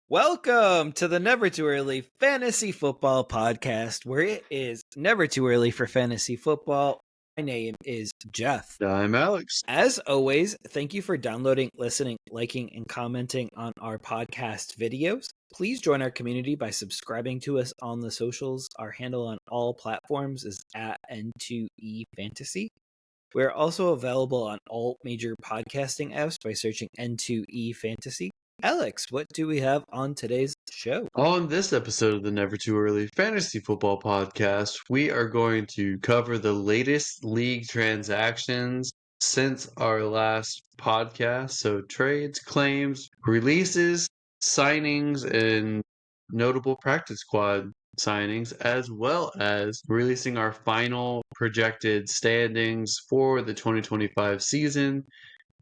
Welcome to the Never Too Early Fantasy Football Podcast, where it is never too early for fantasy football. My name is Jeff. I'm Alex. As always, thank you for downloading, listening, liking, and commenting on our podcast videos. Please join our community by subscribing to us on the socials. Our handle on all platforms is at N2E Fantasy. We're also available on all major podcasting apps by searching N2E Fantasy. Alex, what do we have on today's show? On this episode of the Never Too Early Fantasy Football Podcast, we are going to cover the latest league transactions since our last podcast. So trades, claims, releases, signings, and notable practice squad signings, as well as releasing our final projected standings for the 2025 season.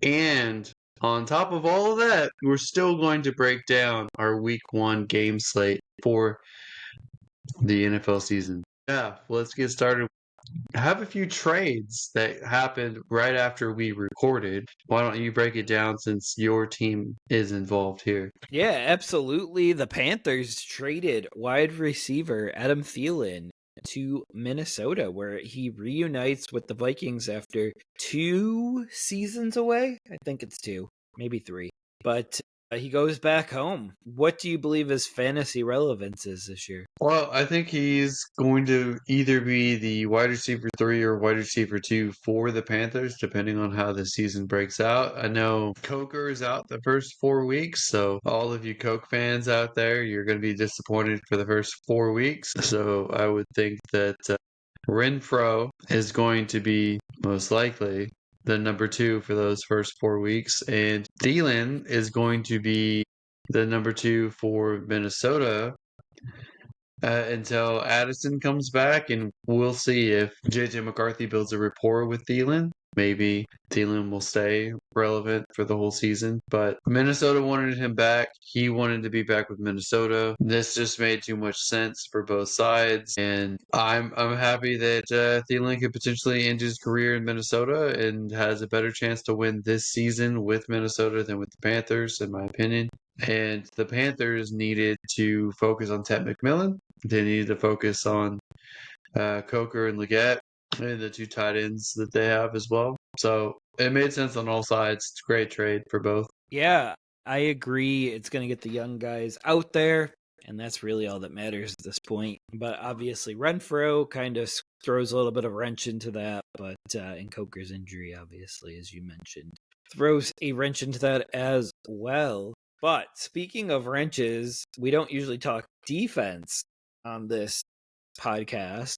And on top of all of that, we're still going to break down our week 1 game slate for the NFL season. Yeah, let's get started. I have a few trades that happened right after we recorded. Why don't you break it down since your team is involved here? Yeah, absolutely. The Panthers traded wide receiver Adam Thielen to Minnesota, where he reunites with the Vikings after 2 seasons away. I think it's 2, maybe 3. But he goes back home. What do you believe his fantasy relevance is this year? Well, I think he's going to either be the wide receiver 3 or wide receiver 2 for the Panthers, depending on how the season breaks out. I know Coker is out the first 4 weeks, so all of you Coke fans out there, you're going to be disappointed for the first 4 weeks. So I would think that Renfrow is going to be most likely the number 2 for those first 4 weeks, and Thielen is going to be the number 2 for Minnesota until Addison comes back, and we'll see if JJ McCarthy builds a rapport with Thielen. Maybe Thielen will stay relevant for the whole season, but Minnesota wanted him back. He wanted to be back with Minnesota. This just made too much sense for both sides, and I'm happy that Thielen could potentially end his career in Minnesota and has a better chance to win this season with Minnesota than with the Panthers, in my opinion. And the Panthers needed to focus on Ted McMillan. They needed to focus on Coker and Leggett and the 2 tight ends that they have as well. So it made sense on all sides. It's a great trade for both. Yeah, I agree. It's going to get the young guys out there, and that's really all that matters at this point. But obviously, Renfrow kind of throws a little bit of wrench into that, but and Coker's injury, obviously, as you mentioned, throws a wrench into that as well. But speaking of wrenches, we don't usually talk defense on this podcast,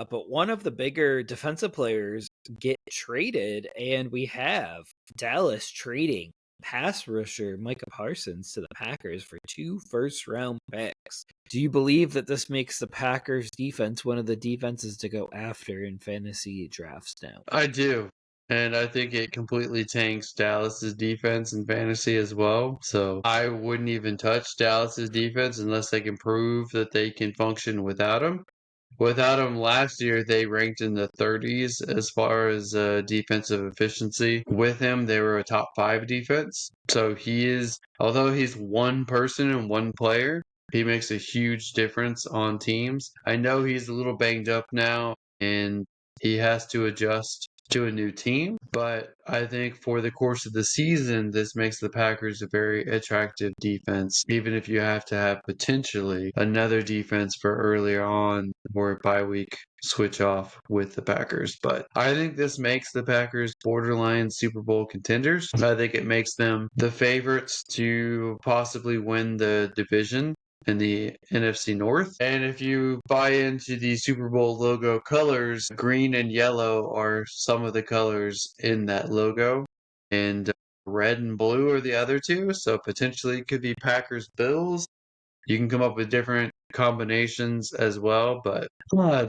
but one of the bigger defensive players get traded, and we have Dallas trading pass rusher Micah Parsons to the Packers for 2 first-round picks. Do you believe that this makes the Packers defense one of the defenses to go after in fantasy drafts now? I do. And I think it completely tanks Dallas's defense in fantasy as well. So I wouldn't even touch Dallas's defense unless they can prove that they can function without him. Without him last year, they ranked in the 30s as far as defensive efficiency. With him, they were a top 5 defense. So he is, although he's one person and one player, he makes a huge difference on teams. I know he's a little banged up now and he has to adjust to a new team, but I think for the course of the season, this makes the Packers a very attractive defense, even if you have to have potentially another defense for earlier on or bye week switch off with the Packers. But I think this makes the Packers borderline Super Bowl contenders. I think it makes them the favorites to possibly win the division in the NFC North. And if you buy into the Super Bowl logo colors, green and yellow are some of the colors in that logo, and red and blue are the other 2. So potentially it could be Packers Bills. You can come up with different combinations as well, but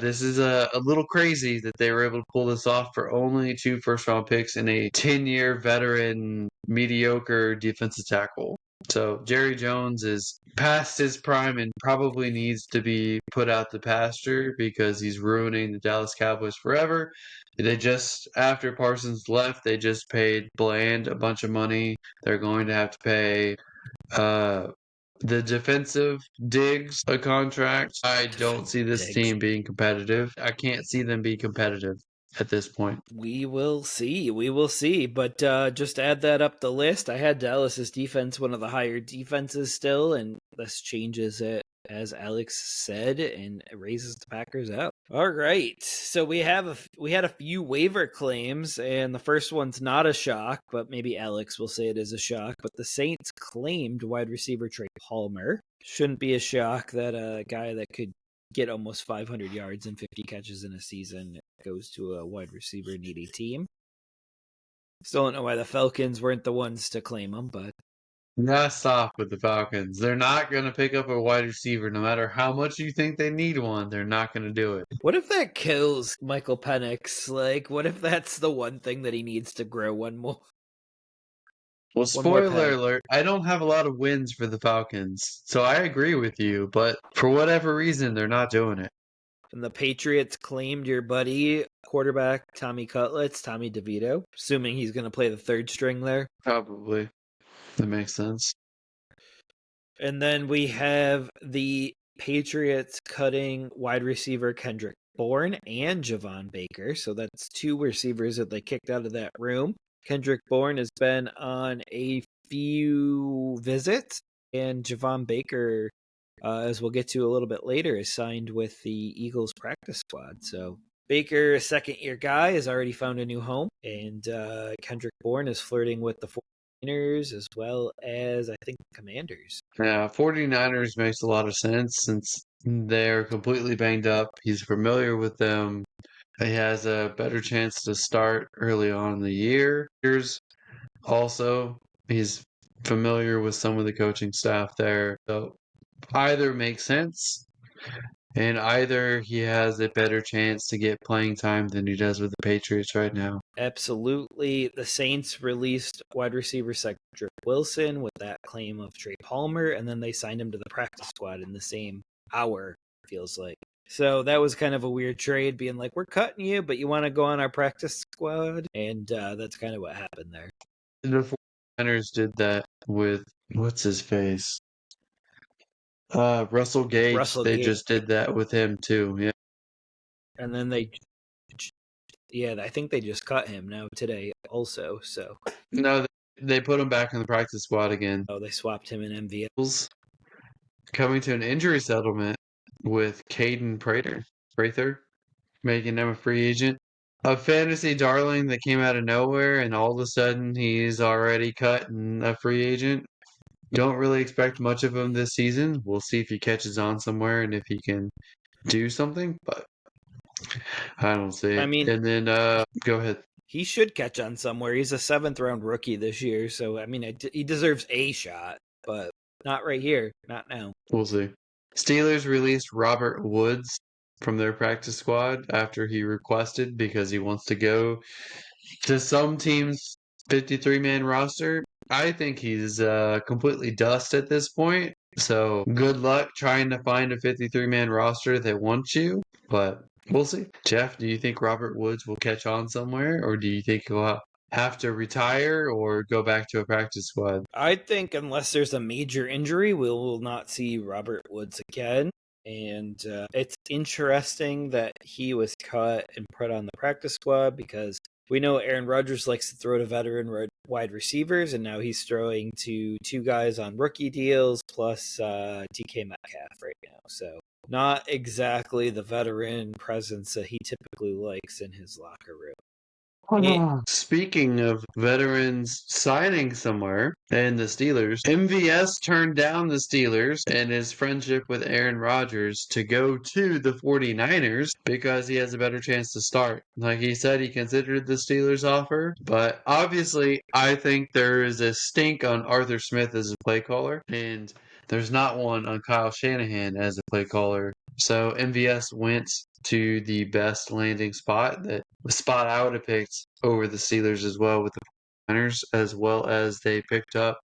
this is a little crazy that they were able to pull this off for only 2 first-round picks and a 10-year veteran mediocre defensive tackle. So Jerry Jones is past his prime and probably needs to be put out the pasture because he's ruining the Dallas Cowboys forever. After Parsons left, they just paid Bland a bunch of money. They're going to have to pay uh, the defensive Diggs a contract. I don't see this team being competitive. I can't see them be competitive at this point. We will see. We will see. But just add that up the list. I had Dallas's defense one of the higher defenses still, and this changes it, as Alex said, and it raises the Packers up. All right. So we had a few waiver claims, and the first one's not a shock, but maybe Alex will say it is a shock. But the Saints claimed wide receiver Trey Palmer. Shouldn't be a shock that a guy that could get almost 500 yards and 50 catches in a season goes to a wide receiver needy team. Still don't know why the Falcons weren't the ones to claim him, but That's off with the Falcons. They're not going to pick up a wide receiver no matter how much you think they need one. They're not going to do it. What if that kills Michael Penix? Like, what if that's the one thing that he needs to grow one more? Well, spoiler alert, I don't have a lot of wins for the Falcons, so I agree with you, but for whatever reason, they're not doing it. And the Patriots claimed your buddy, quarterback Tommy DeVito, assuming he's going to play the third string there. Probably. That makes sense. And then we have the Patriots cutting wide receiver Kendrick Bourne and Javon Baker. So that's two receivers that they kicked out of that room. Kendrick Bourne has been on a few visits, and Javon Baker, as we'll get to a little bit later, is signed with the Eagles practice squad. So Baker, a second-year guy, has already found a new home, and Kendrick Bourne is flirting with the 49ers as well as, I think, the Commanders. Yeah, 49ers makes a lot of sense since they're completely banged up. He's familiar with them. He has a better chance to start early on in the year. Also, he's familiar with some of the coaching staff there. So either makes sense, and either he has a better chance to get playing time than he does with the Patriots right now. Absolutely. The Saints released wide receiver Cedric Wilson with that claim of Trey Palmer, and then they signed him to the practice squad in the same hour, feels like. So that was kind of a weird trade, being like, we're cutting you, but you want to go on our practice squad? And that's kind of what happened there. The 49ers did that with, what's his face? Russell Gage. They just did that with him too, yeah. And then I think they just cut him now today also, so. No, they put him back in the practice squad again. Oh, they swapped him in MVS. Coming to an injury settlement with Caden Prather, making him a free agent. A fantasy darling that came out of nowhere, and all of a sudden he's already cut and a free agent. Don't really expect much of him this season. We'll see if he catches on somewhere and if he can do something, but I don't see it. I mean, and then go ahead. He should catch on somewhere. He's a 7th round rookie this year, so I mean, he deserves a shot, but not right here, not now. We'll see. Steelers released Robert Woods from their practice squad after he requested because he wants to go to some team's 53-man roster. I think he's completely dust at this point. So good luck trying to find a 53-man roster that wants you, but we'll see. Jeff, do you think Robert Woods will catch on somewhere, or do you think he'll have to retire or go back to a practice squad? I think unless there's a major injury, we will not see Robert Woods again. And it's interesting that he was cut and put on the practice squad because we know Aaron Rodgers likes to throw to veteran wide receivers, and now he's throwing to two guys on rookie deals plus DK Metcalf right now. So not exactly the veteran presence that he typically likes in his locker room. Speaking of veterans signing somewhere and the Steelers, MVS turned down the Steelers and his friendship with Aaron Rodgers to go to the 49ers because he has a better chance to start. Like he said, he considered the Steelers offer, but obviously I think there is a stink on Arthur Smith as a play caller, and there's not one on Kyle Shanahan as a play caller. So MVS went to the best landing spot, the spot I would have picked over the Steelers as well with the 49ers, as well as they picked up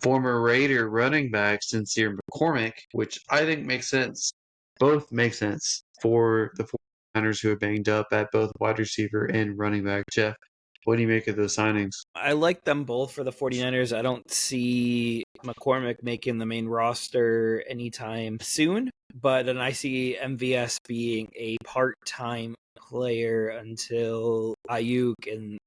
former Raider running back Sincere McCormick, which I think makes sense. Both make sense for the 49ers who are banged up at both wide receiver and running back. Jeff, what do you make of those signings? I like them both for the 49ers. I don't see McCormick making the main roster anytime soon, but then I see MVS being a part-time player until Ayuk and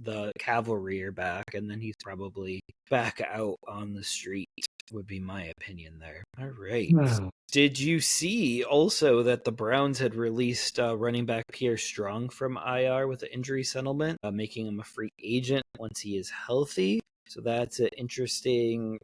the cavalry are back, and then he's probably back out on the street, would be my opinion there. All right. Wow. Did you see also that the Browns had released running back Pierre Strong from IR with an injury settlement, making him a free agent once he is healthy? So that's an interesting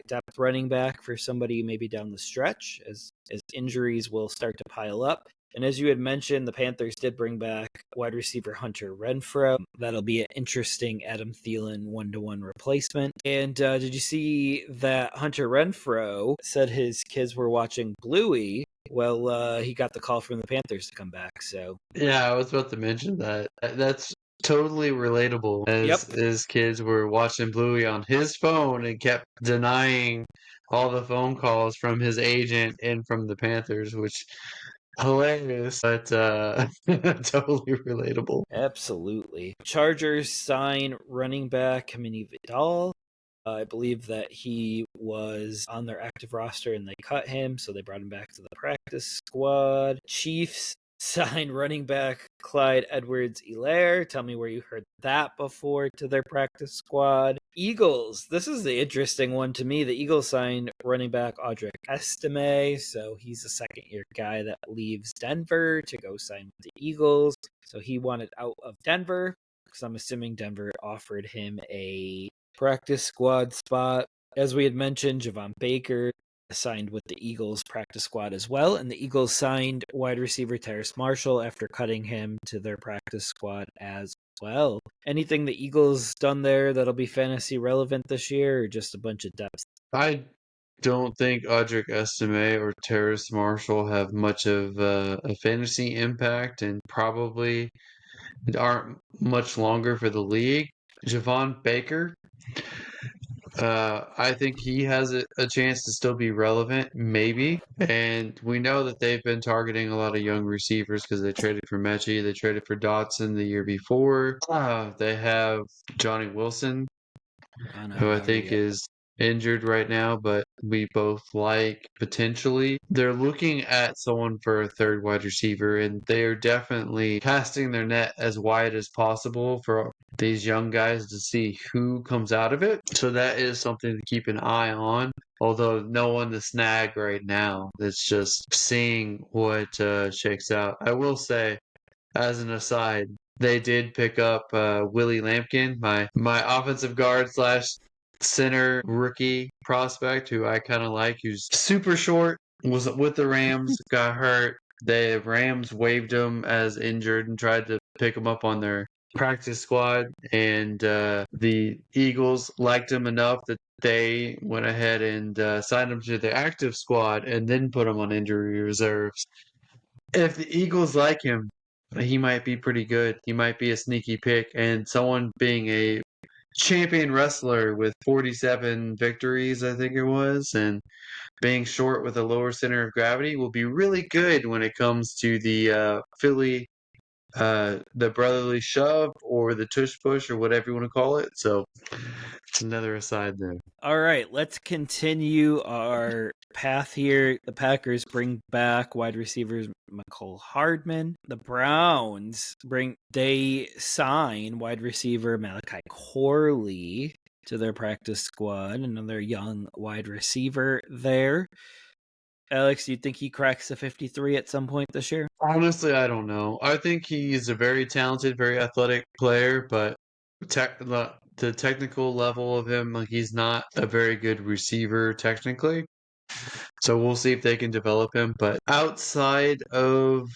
depth running back for somebody maybe down the stretch as injuries will start to pile up. And as you had mentioned, the Panthers did bring back wide receiver Hunter Renfrow. That'll be an interesting Adam Thielen one-to-one replacement. And did you see that Hunter Renfrow said his kids were watching Bluey? Well, he got the call from the Panthers to come back. So yeah, I was about to mention that. That's totally relatable. As his kids were watching Bluey on his phone and kept denying all the phone calls from his agent and from the Panthers, which hilarious, but totally relatable. Absolutely. Chargers sign running back Kamini Vidal. I believe that he was on their active roster and they cut him, so they brought him back to the practice squad. Chiefs sign running back Clyde Edwards-Helaire. Tell me where you heard that before, to their practice squad. Eagles. This is the interesting one to me. The Eagles signed running back Audric Estime, so he's a second-year guy that leaves Denver to go sign with the Eagles. So he wanted out of Denver because I'm assuming Denver offered him a practice squad spot. As we had mentioned, Javon Baker signed with the Eagles practice squad as well, and the Eagles signed wide receiver Terrace Marshall after cutting him to their practice squad as well. Anything the Eagles done there that'll be fantasy relevant this year, or just a bunch of depth? I don't think Audric Estime or Terrace Marshall have much of a fantasy impact and probably aren't much longer for the league. Javon Baker, I think he has a chance to still be relevant, maybe. And we know that they've been targeting a lot of young receivers because they traded for Mechie, they traded for Dotson the year before. They have Johnny Wilson, who I think is injured right now, but we both like potentially. They're looking at someone for a third wide receiver, and they are definitely casting their net as wide as possible for these young guys to see who comes out of it. So that is something to keep an eye on. Although no one to snag right now. It's just seeing what shakes out. I will say, as an aside, they did pick up Willie Lampkin, my offensive guard slash center rookie prospect, who I kind of like, who's super short, was with the Rams, got hurt. The Rams waived him as injured and tried to pick him up on their practice squad, and the Eagles liked him enough that they went ahead and signed him to the active squad and then put him on injury reserves. If the Eagles like him, he might be pretty good. He might be a sneaky pick, and someone being a champion wrestler with 47 victories, I think it was, and being short with a lower center of gravity will be really good when it comes to the Philly, the brotherly shove or the tush push or whatever you want to call it. So it's another aside there. All right, let's continue our path here. The Packers bring back wide receivers Mecole Hardman. The Browns sign wide receiver Malachi Corley to their practice squad, another young wide receiver there. Alex, do you think he cracks the 53 at some point this year? Honestly, I don't know. I think he's a very talented, very athletic player, but the technical level of him, like he's not a very good receiver technically. So we'll see if they can develop him. But outside of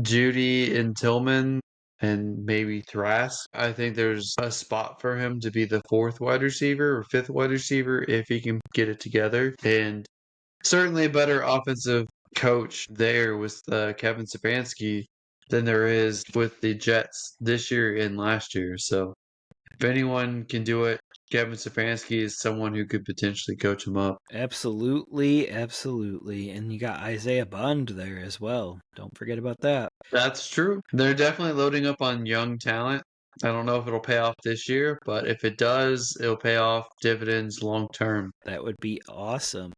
Judy and Tillman and maybe Thrask, I think there's a spot for him to be the fourth wide receiver or fifth wide receiver if he can get it together. And certainly a better offensive coach there with Kevin Stefanski than there is with the Jets this year and last year. So if anyone can do it, Kevin Stefanski is someone who could potentially coach him up. Absolutely, absolutely. And you got Isaiah Bond there as well. Don't forget about that. That's true. They're definitely loading up on young talent. I don't know if it'll pay off this year, but if it does, it'll pay off dividends long term. That would be awesome.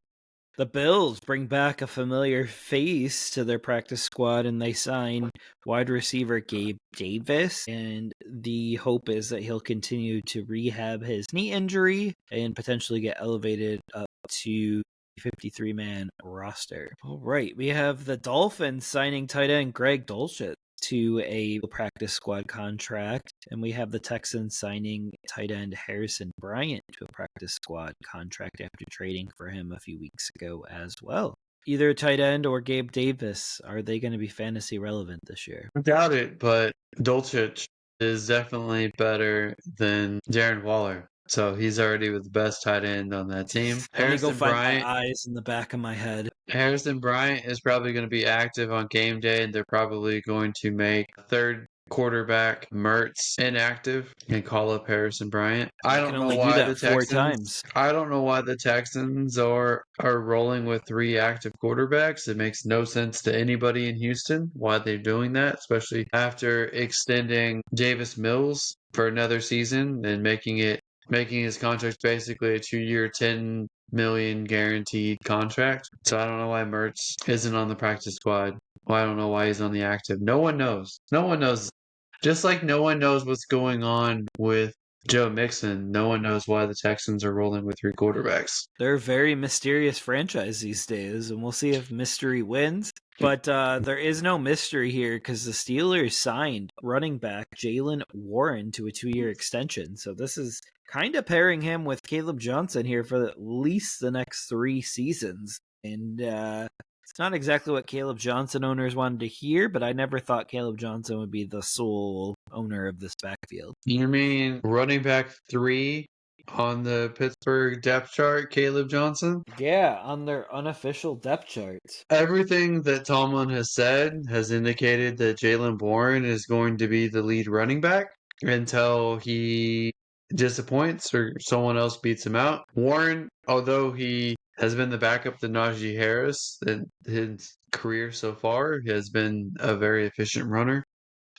The Bills bring back a familiar face to their practice squad, and they sign wide receiver Gabe Davis. And the hope is that he'll continue to rehab his knee injury and potentially get elevated up to 53-man roster. All right, we have the Dolphins signing tight end Greg Dulcich to a practice squad contract, and we have the Texans signing tight end Harrison Bryant to a practice squad contract after trading for him a few weeks ago as well. Either tight end or Gabe Davis, are they going to be fantasy relevant this year? I doubt it, but Dulcich is definitely better than Darren Waller. So he's already with the best tight end on that team. Let me go Harrison find Bryant. my eyes in the back of my head. Harrison Bryant is probably going to be active on game day, and they're probably going to make third quarterback Mertz inactive and call up Harrison Bryant. I don't know why the Texans. I don't know why the Texans are rolling with 3 active quarterbacks. It makes no sense to anybody in Houston why they're doing that, especially after extending Davis Mills for another season and making his contract basically a 2-year, $10 million guaranteed contract. So I don't know why Mertz isn't on the practice squad. Well, I don't know why he's on the active. No one knows. No one knows. Just like no one knows what's going on with Joe Mixon, no one knows why the Texans are rolling with 3 quarterbacks. They're a very mysterious franchise these days, and we'll see if mystery wins. But there is no mystery here because the Steelers signed running back Jaylen Warren to a 2-year extension. So this is kind of pairing him with Caleb Johnson here for at least the next 3 seasons. And it's not exactly what Caleb Johnson owners wanted to hear, but I never thought Caleb Johnson would be the sole owner of this backfield. You mean running back 3 on the Pittsburgh depth chart, Caleb Johnson? Yeah, on their unofficial depth charts. Everything that Tomlin has said has indicated that Jaylen Warren is going to be the lead running back until he disappoints or someone else beats him out. Warren, although he has been the backup to Najee Harris in his career so far, he has been a very efficient runner.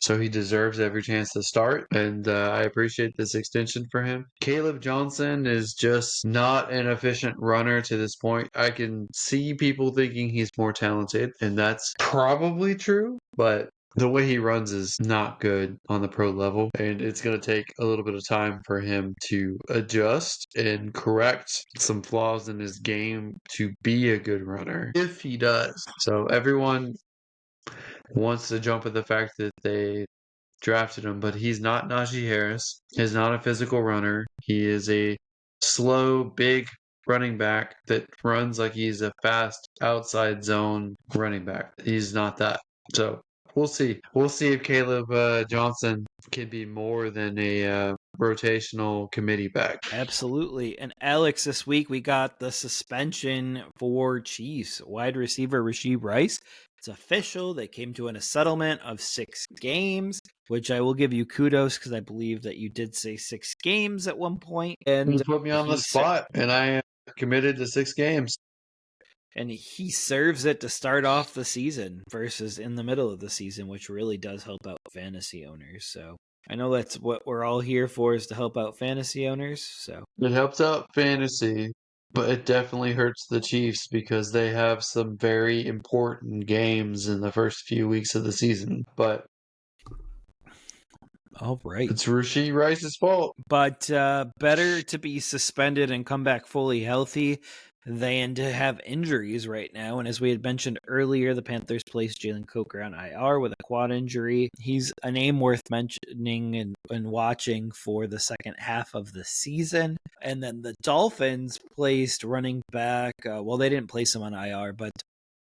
So he deserves every chance to start, and I appreciate this extension for him. Caleb Johnson is just not an efficient runner to this point. I can see people thinking he's more talented, and that's probably true, but the way he runs is not good on the pro level, and it's going to take a little bit of time for him to adjust and correct some flaws in his game to be a good runner, if he does. So everyone wants to jump at the fact that they drafted him, but he's not Najee Harris. He's not a physical runner. He is a slow, big running back that runs like he's a fast outside zone running back. He's not that. So we'll see. We'll see if Caleb Johnson can be more than a rotational committee back. Absolutely. And Alex, this week we got the suspension for Chiefs wide receiver Rashee Rice. It's official. They came to a settlement of 6 games, which I will give you kudos because I believe that you did say 6 games at one point. And you put me on the spot, and I committed to 6 games. And he serves it to start off the season versus in the middle of the season, which really does help out fantasy owners. So I know that's what we're all here for, is to help out fantasy owners. So it helps out fantasy, but it definitely hurts the Chiefs because they have some very important games in the first few weeks of the season. But all right, it's Rashee Rice's fault. But better to be suspended and come back fully healthy than to have injuries right now. And as we had mentioned earlier, the Panthers placed Jalen Coker on IR with a quad injury. He's a name worth mentioning and watching for the second half of the season. And then the Dolphins placed running back, well, they didn't place him on IR, but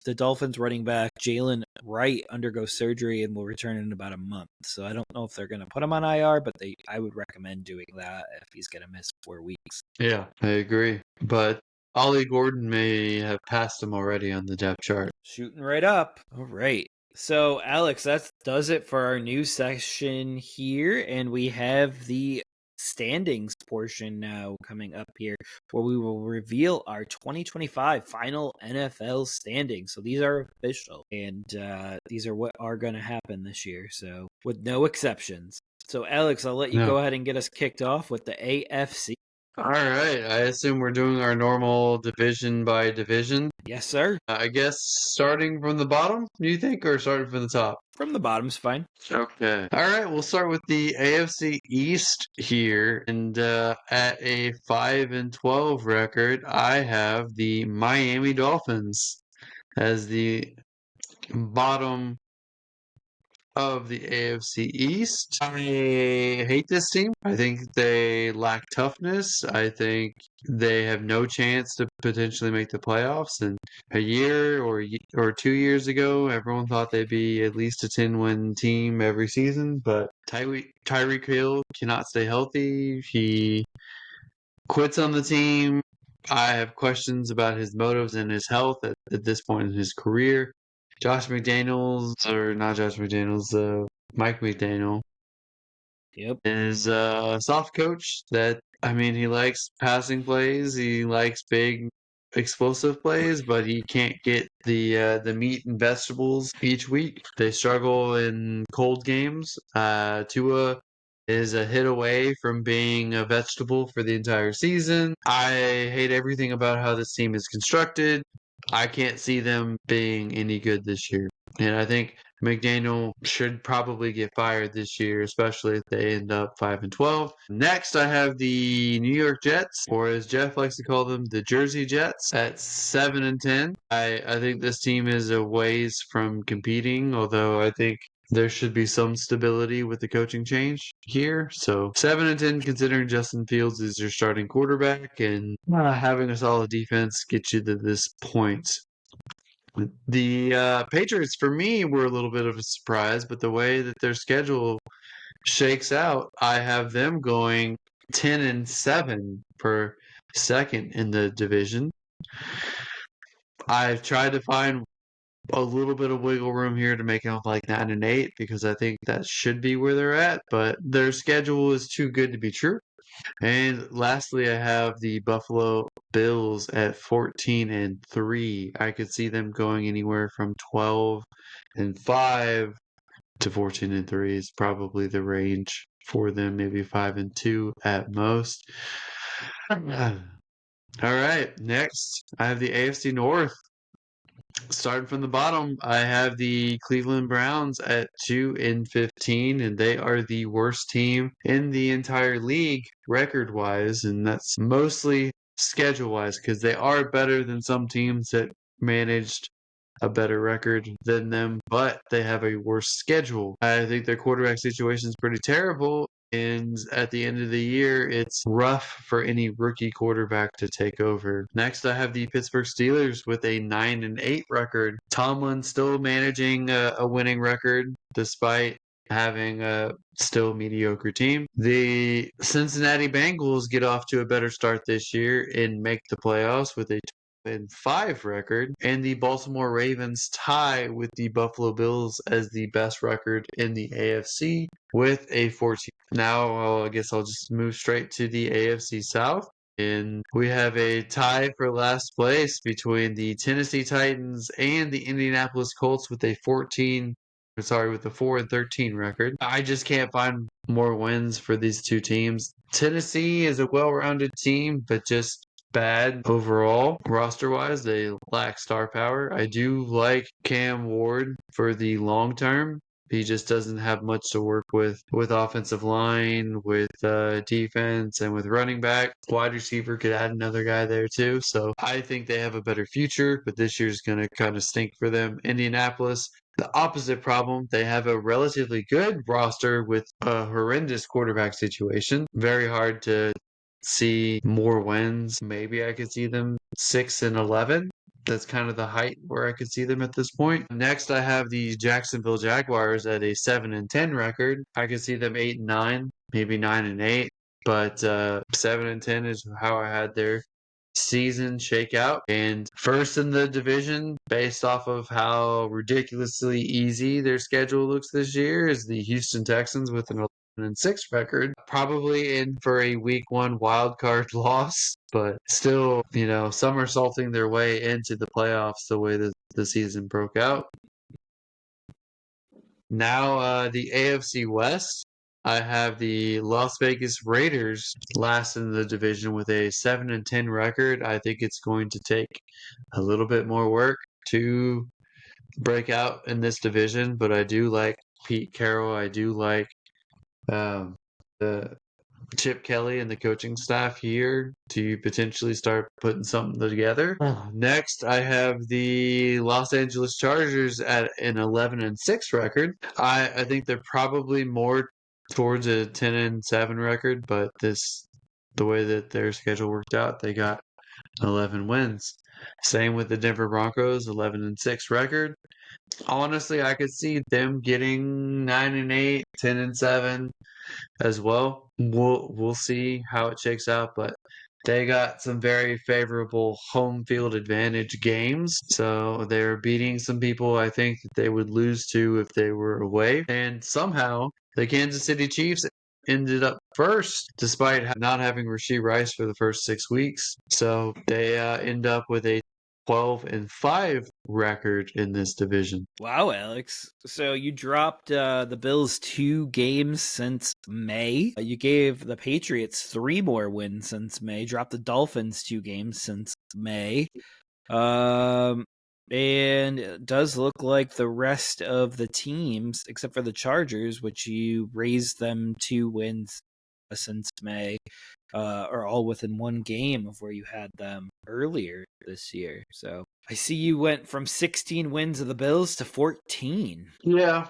the Dolphins running back Jalen Wright undergoes surgery and will return in about a month. So I don't know if they're going to put him on IR, but I would recommend doing that if he's going to miss 4 weeks. Yeah, I agree. But Ollie Gordon may have passed him already on the depth chart. Shooting right up. All right. So, Alex, that does it for our news section here. And we have the standings portion now coming up here, where we will reveal our 2025 final NFL standings. So these are official, and these are what are going to happen this year. So with no exceptions. So Alex, I'll let you go ahead and get us kicked off with the AFC. All right. I assume we're doing our normal division by division. Yes, sir. I guess starting from the bottom, do you think, or starting from the top? From the bottom's fine. Okay. All right. We'll start with the AFC East here, and at a 5-12 record, I have the Miami Dolphins as the bottom of the AFC East. I hate this team. I think they lack toughness. I think they have no chance to potentially make the playoffs. And a year or 2 years ago, everyone thought they'd be at least a 10-win team every season. But Tyreek Hill cannot stay healthy. He quits on the team. I have questions about his motives and his health at this point in his career. Mike McDaniel is a soft coach that, he likes passing plays. He likes big, explosive plays, but he can't get the meat and vegetables each week. They struggle in cold games. Tua is a hit away from being a vegetable for the entire season. I hate everything about how this team is constructed. I can't see them being any good this year. And I think McDaniel should probably get fired this year, especially if they end up 5-12. Next, I have the New York Jets, or as Jeff likes to call them, the Jersey Jets, at 7-10. I think this team is a ways from competing, although I think there should be some stability with the coaching change here. So 7-10, considering Justin Fields is your starting quarterback, and having a solid defense gets you to this point. The Patriots, for me, were a little bit of a surprise, but the way that their schedule shakes out, I have them going 10-7 per second in the division. I've tried to find a little bit of wiggle room here to make it like 9-8 because I think that should be where they're at, but their schedule is too good to be true. And lastly, I have the Buffalo Bills at 14-3. I could see them going anywhere from 12-5 to 14-3 is probably the range for them, maybe 5-2 at most. All right, next I have the AFC North. Starting from the bottom, I have the Cleveland Browns at 2-15, and they are the worst team in the entire league record-wise, and that's mostly schedule-wise because they are better than some teams that managed a better record than them, but they have a worse schedule. I think their quarterback situation is pretty terrible. And at the end of the year, it's rough for any rookie quarterback to take over. Next, I have the Pittsburgh Steelers with a 9-8 record. Tomlin still managing a winning record despite having a still mediocre team. The Cincinnati Bengals get off to a better start this year and make the playoffs with a 5 record, and the Baltimore Ravens tie with the Buffalo Bills as the best record in the AFC with a 14. Now, I guess I'll just move straight to the AFC South. And we have a tie for last place between the Tennessee Titans and the Indianapolis Colts with a 4-13 record. I just can't find more wins for these two teams. Tennessee is a well-rounded team, but just bad overall. Roster-wise, they lack star power. I do like Cam Ward for the long term. He just doesn't have much to work with offensive line, with defense, and with running back. Wide receiver could add another guy there too. So I think they have a better future, but this year's going to kind of stink for them. Indianapolis, the opposite problem. They have a relatively good roster with a horrendous quarterback situation. Very hard to see more wins. Maybe I could see them 6-11. That's kind of the height where I could see them at this point. Next, I have the Jacksonville Jaguars at a 7-10 record. I could see them 8-9, maybe 9-8, but 7-10 is how I had their season shake out. And first in the division, based off of how ridiculously easy their schedule looks this year, is the Houston Texans with an 11-6 record, probably in for a week 1 wild card loss, but still, somersaulting their way into the playoffs the way that the season broke out. Now, the AFC West, I have the Las Vegas Raiders last in the division with a 7-10 record. I think it's going to take a little bit more work to break out in this division, but I do like Pete Carroll. I do like the Chip Kelly and the coaching staff here to potentially start putting something together. Next, I have the Los Angeles Chargers at an 11-6 record. I think they're probably more towards a 10-7 record, but the way that their schedule worked out, they got 11 wins. Same with the Denver Broncos, 11-6 record. Honestly, I could see them getting 9-8, 10-7 as well. We'll see how it shakes out, but they got some very favorable home field advantage games. So they're beating some people I think that they would lose to if they were away. And somehow the Kansas City Chiefs ended up first despite not having Rashee Rice for the first 6 weeks. So they end up with a 12-5 record in this division. Wow, Alex. So you dropped the Bills 2 games since May. You gave the Patriots 3 more wins since May. Dropped the Dolphins 2 games since May. And it does look like the rest of the teams, except for the Chargers, which you raised them 2 wins since May, are all within 1 game of where you had them earlier this year. So I see you went from 16 wins of the Bills to 14. Yeah.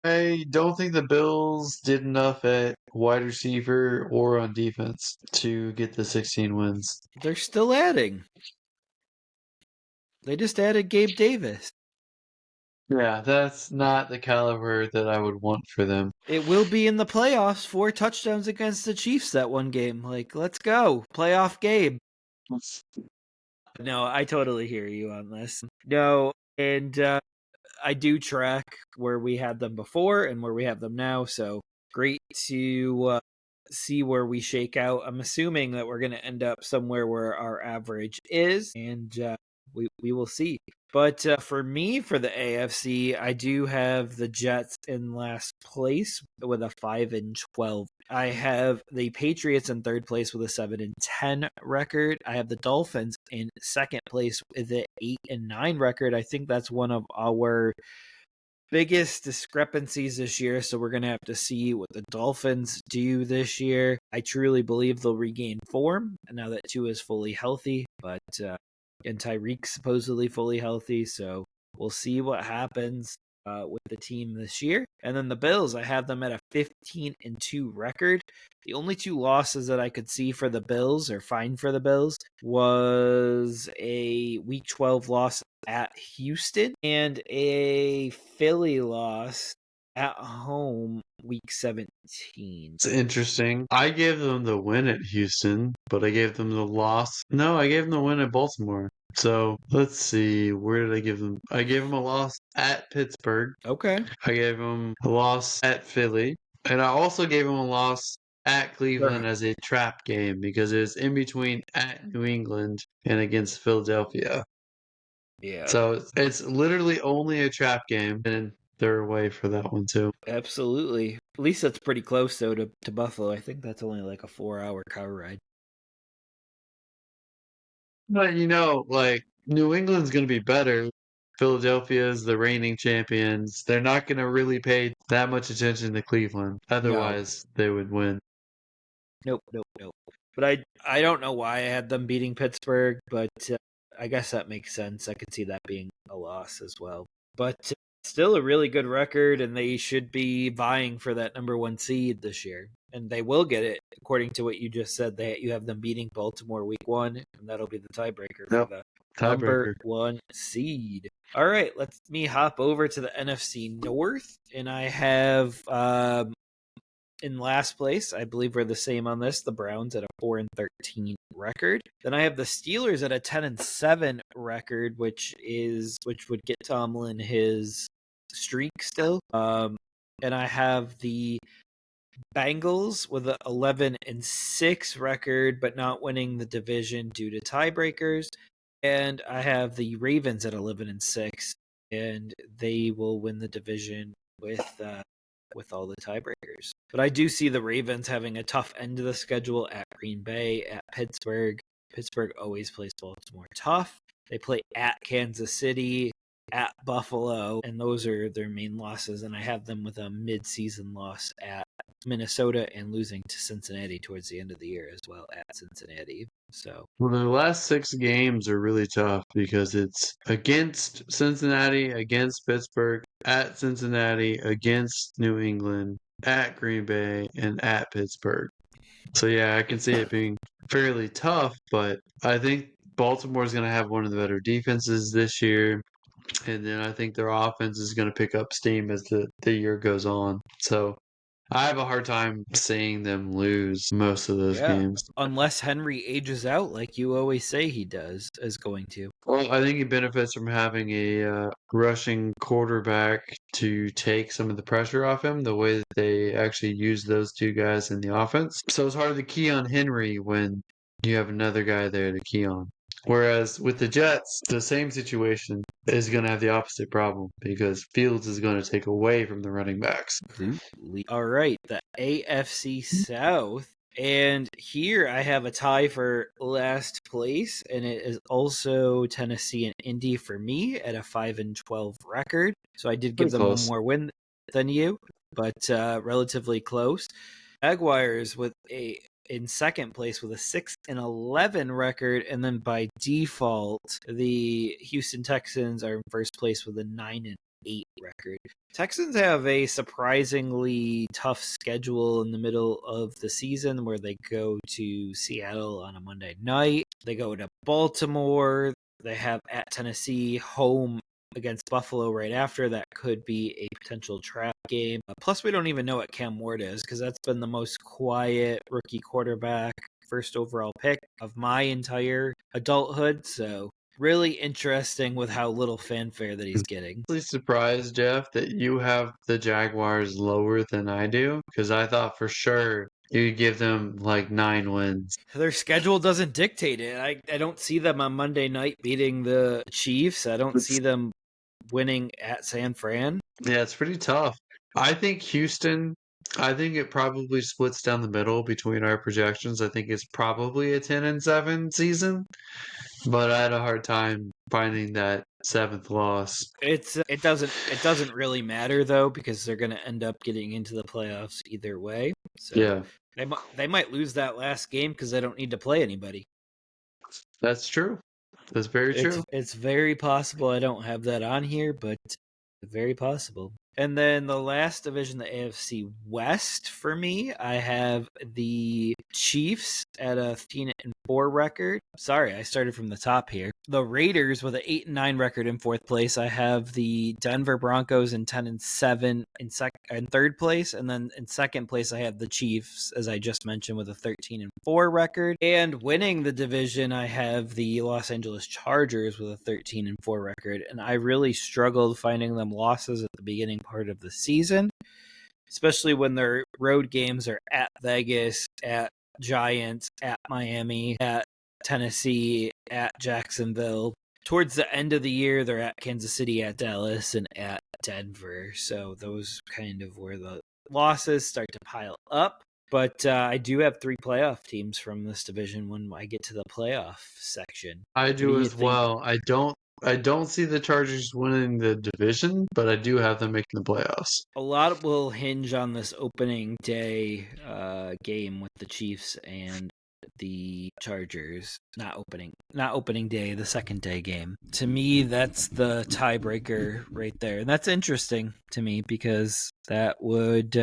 I don't think the Bills did enough at wide receiver or on defense to get the 16 wins. They're still adding. They just added Gabe Davis. Yeah, that's not the caliber that I would want for them. It will be in the playoffs. 4 touchdowns against the Chiefs that one game. Like, let's go. Playoff Gabe. No, I totally hear you on this. No, and I do track where we had them before and where we have them now. So great to see where we shake out. I'm assuming that we're going to end up somewhere where our average is, and we will see. But for me, for the AFC, I do have the Jets in last place with a 5-12. I have the Patriots in third place with a 7-10 record. I have the Dolphins in second place with an 8-9 record. I think that's one of our biggest discrepancies this year, so we're going to have to see what the Dolphins do this year. I truly believe they'll regain form now that Tua is fully healthy, but and Tyreek's supposedly fully healthy, so we'll see what happens with the team this year. And then the Bills, I have them at a 15-2 record. The only 2 losses that I could see for the Bills, or find for the Bills, was a Week 12 loss at Houston and a Philly loss at home Week 17. It's interesting. I gave them the win at Houston, but I gave them the loss. No, I gave them the win at Baltimore. So let's see. Where did I give them? I gave them a loss at Pittsburgh. Okay. I gave them a loss at Philly. And I also gave them a loss at Cleveland as a trap game because it was in between at New England and against Philadelphia. Yeah. So it's literally only a trap game, and they're away for that one too. Absolutely. At least that's pretty close, though, to Buffalo. I think that's only like a 4-hour car ride. But like New England's going to be better. Philadelphia is the reigning champions. They're not going to really pay that much attention to Cleveland. Otherwise, they would win. Nope. But I don't know why I had them beating Pittsburgh, but I guess that makes sense. I could see that being a loss as well. But still a really good record, and they should be vying for that number 1 seed this year. And they will get it, according to what you just said. You have them beating Baltimore Week 1, and that'll be the tiebreaker for the number 1 seed. All right, let me hop over to the NFC North, and I have in last place, I believe we're the same on this, the Browns at a 4-13 record. Then I have the Steelers at a 10-7 record, which would get Tomlin his streak still. And I have the Bengals with an 11-6 record, but not winning the division due to tiebreakers. And I have the Ravens at 11-6, and they will win the division with all the tiebreakers. But I do see the Ravens having a tough end of the schedule at Green Bay, at Pittsburgh. Pittsburgh always plays Baltimore tough. They play at Kansas City, at Buffalo, and those are their main losses. And I have them with a mid-season loss at Minnesota and losing to Cincinnati towards the end of the year as well at Cincinnati. So, Well, the last 6 games are really tough because it's against Cincinnati, against Pittsburgh, at Cincinnati, against New England, at Green Bay, and at Pittsburgh. So yeah, I can see it being fairly tough, but I think Baltimore's going to have one of the better defenses this year. And then I think their offense is going to pick up steam as the year goes on. So I have a hard time seeing them lose most of those games. unless Henry ages out like you always say he is going to. Well, I think he benefits from having a rushing quarterback to take some of the pressure off him, the way that they actually use those two guys in the offense. So it's hard to key on Henry when you have another guy there to key on. Whereas with the Jets, the same situation is going to have the opposite problem because Fields is going to take away from the running backs. All right, the AFC South. And here I have a tie for last place, and it is also Tennessee and Indy for me at a 5-12 record. So I did give them one more win than you, but relatively close. Jaguars in second place with a 6-11 record, and then by default, the Houston Texans are in first place with a 9-8 record. Texans have a surprisingly tough schedule in the middle of the season where they go to Seattle on a Monday night. They go to Baltimore. They have at Tennessee, home against Buffalo right after. That could be a potential trap game. Plus, we don't even know what Cam Ward is because that's been the most quiet rookie quarterback, first overall pick of my entire adulthood. So really interesting with how little fanfare that he's getting. I'm really surprised, Jeff, that you have the Jaguars lower than I do because I thought for sure you'd give them like 9 wins. Their schedule doesn't dictate it. I don't see them on Monday night beating the Chiefs. I don't see them winning at San Fran. Yeah, it's pretty tough. I think Houston, I think it probably splits down the middle between our projections. I think it's probably a 10-7 season, but I had a hard time finding that 7th loss. It doesn't really matter though because they're going to end up getting into the playoffs either way. So yeah, they might lose that last game because they don't need to play anybody. That's true. That's very true. It's very possible. I don't have that on here, but very possible. And then the last division, the AFC West, for me, I have the Chiefs at a 13-4 record. Sorry, I started from the top here. The Raiders with an 8-9 record in fourth place. I have the Denver Broncos in 10-7 in third place, and then in second place I have the Chiefs, as I just mentioned, with a 13-4 record. And winning the division, I have the Los Angeles Chargers with a 13-4 record. And I really struggled finding them losses at the beginning part of the season, especially when their road games are at Vegas, at Giants, at Miami, at Tennessee, at Jacksonville. Towards the end of the year, they're at Kansas City, at Dallas, and at Denver. So those kind of where the losses start to pile up. But I do have 3 playoff teams from this division when I get to the playoff section. I do as well. I don't see the Chargers winning the division, but I do have them making the playoffs. A lot will hinge on this opening day game with the Chiefs and the Chargers. Not opening day, the second day game. To me, that's the tiebreaker right there. And that's interesting to me because that would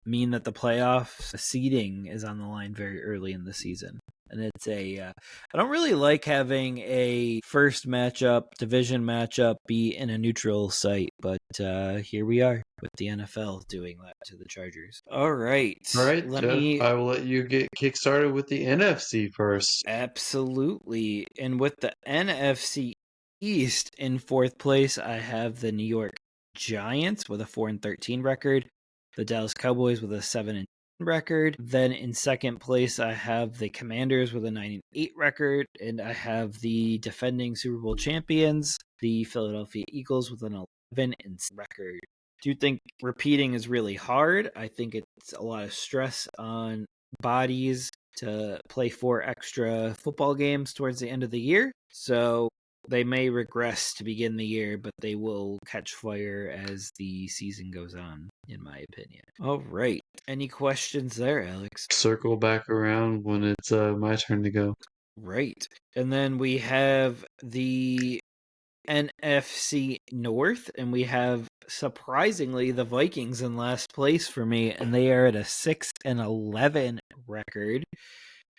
mean that the playoff seeding is on the line very early in the season. And it's I don't really like having a first matchup, division matchup be in a neutral site, but here we are with the NFL doing that to the Chargers. All right. Jeff, I will let you get kickstarted with the NFC first. Absolutely. And with the NFC East in fourth place, I have the New York Giants with a 4-13 record, the Dallas Cowboys with a 7-2 record. Then in second place, I have the Commanders with a 9-8 record, and I have the defending Super Bowl champions, the Philadelphia Eagles, with an 11 record. Do you think repeating is really hard? I think it's a lot of stress on bodies to play 4 extra football games towards the end of the year. So they may regress to begin the year, but they will catch fire as the season goes on, in my opinion. All right. Any questions there, Alex? Circle back around when it's my turn to go. Right. And then we have the NFC North, and we have, surprisingly, the Vikings in last place for me, and they are at a 6-11 record.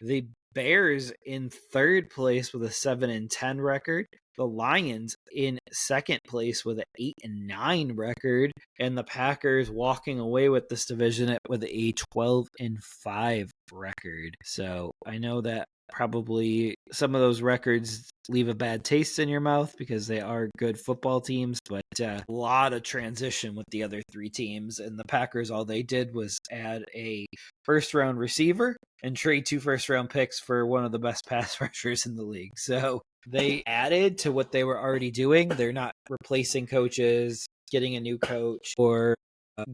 The Bears in third place with a 7-10 record. The Lions in second place with an 8-9 record, and the Packers walking away with this division with a 12-5 record. So I know that probably some of those records leave a bad taste in your mouth because they are good football teams, but a lot of transition with the other 3 teams. And the Packers, all they did was add a first-round receiver and trade 2 first-round picks for one of the best pass rushers in the league. So they added to what they were already doing. They're not replacing coaches, getting a new coach, or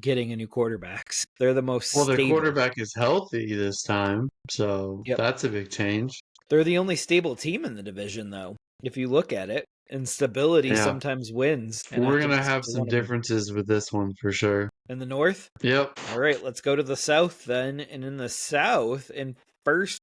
getting a new quarterbacks. They're the most Well, their stable. quarterback is healthy this time, so that's a big change. They're the only stable team in the division, though, if you look at it. And stability sometimes wins. And we're going to have some differences with this one for sure. In the North? Yep. All right, let's go to the South then. And in the South, in fourth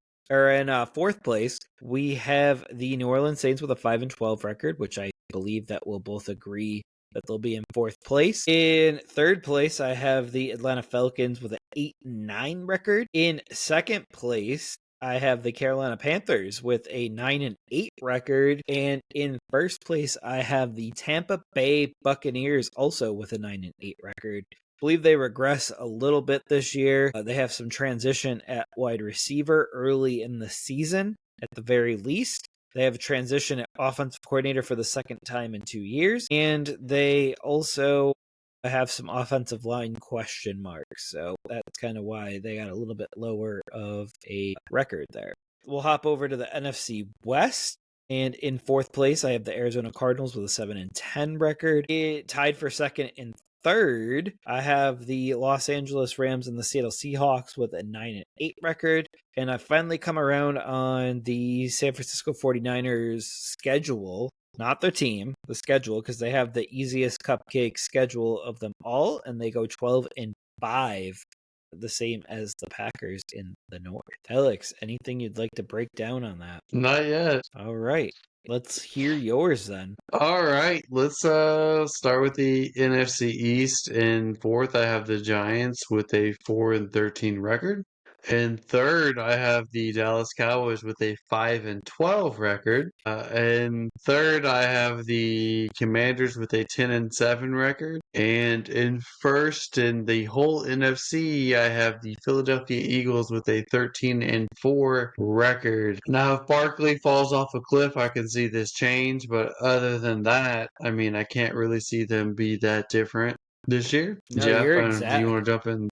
place, we have the New Orleans Saints with a 5-12 record, which I believe that we'll both agree that they'll be in fourth place. In third place, I have the Atlanta Falcons with an 8-9 record. In second place, I have the Carolina Panthers with a 9-8 record. And in first place, I have the Tampa Bay Buccaneers also with a 9-8 record. I believe they regress a little bit this year. They have some transition at wide receiver early in the season, at the very least. They have a transition at offensive coordinator for the second time in 2 years. And they also have some offensive line question marks. So that's kind of why they got a little bit lower of a record there. We'll hop over to the NFC West. And in fourth place, I have the Arizona Cardinals with a 7-10 record. Tied for second and third, I have the Los Angeles Rams and the Seattle Seahawks with a 9-8 record. And I finally come around on the San Francisco 49ers schedule. Not their team, the schedule, because they have the easiest cupcake schedule of them all, and they go 12-5, the same as the Packers in the North. Alex, anything you'd like to break down on that? Not yet. All right. Let's hear yours then. All right, let's start with the NFC East. In fourth, I have the Giants with a 4-13 record. In third, I have the Dallas Cowboys with a 5-12 record. In third, I have the Commanders with a 10-7 record. And in first, in the whole NFC, I have the Philadelphia Eagles with a 13-4 record. Now, if Barkley falls off a cliff, I can see this change. But other than that, I mean, I can't really see them be that different this year. No, Jeff, you're do you want to jump in?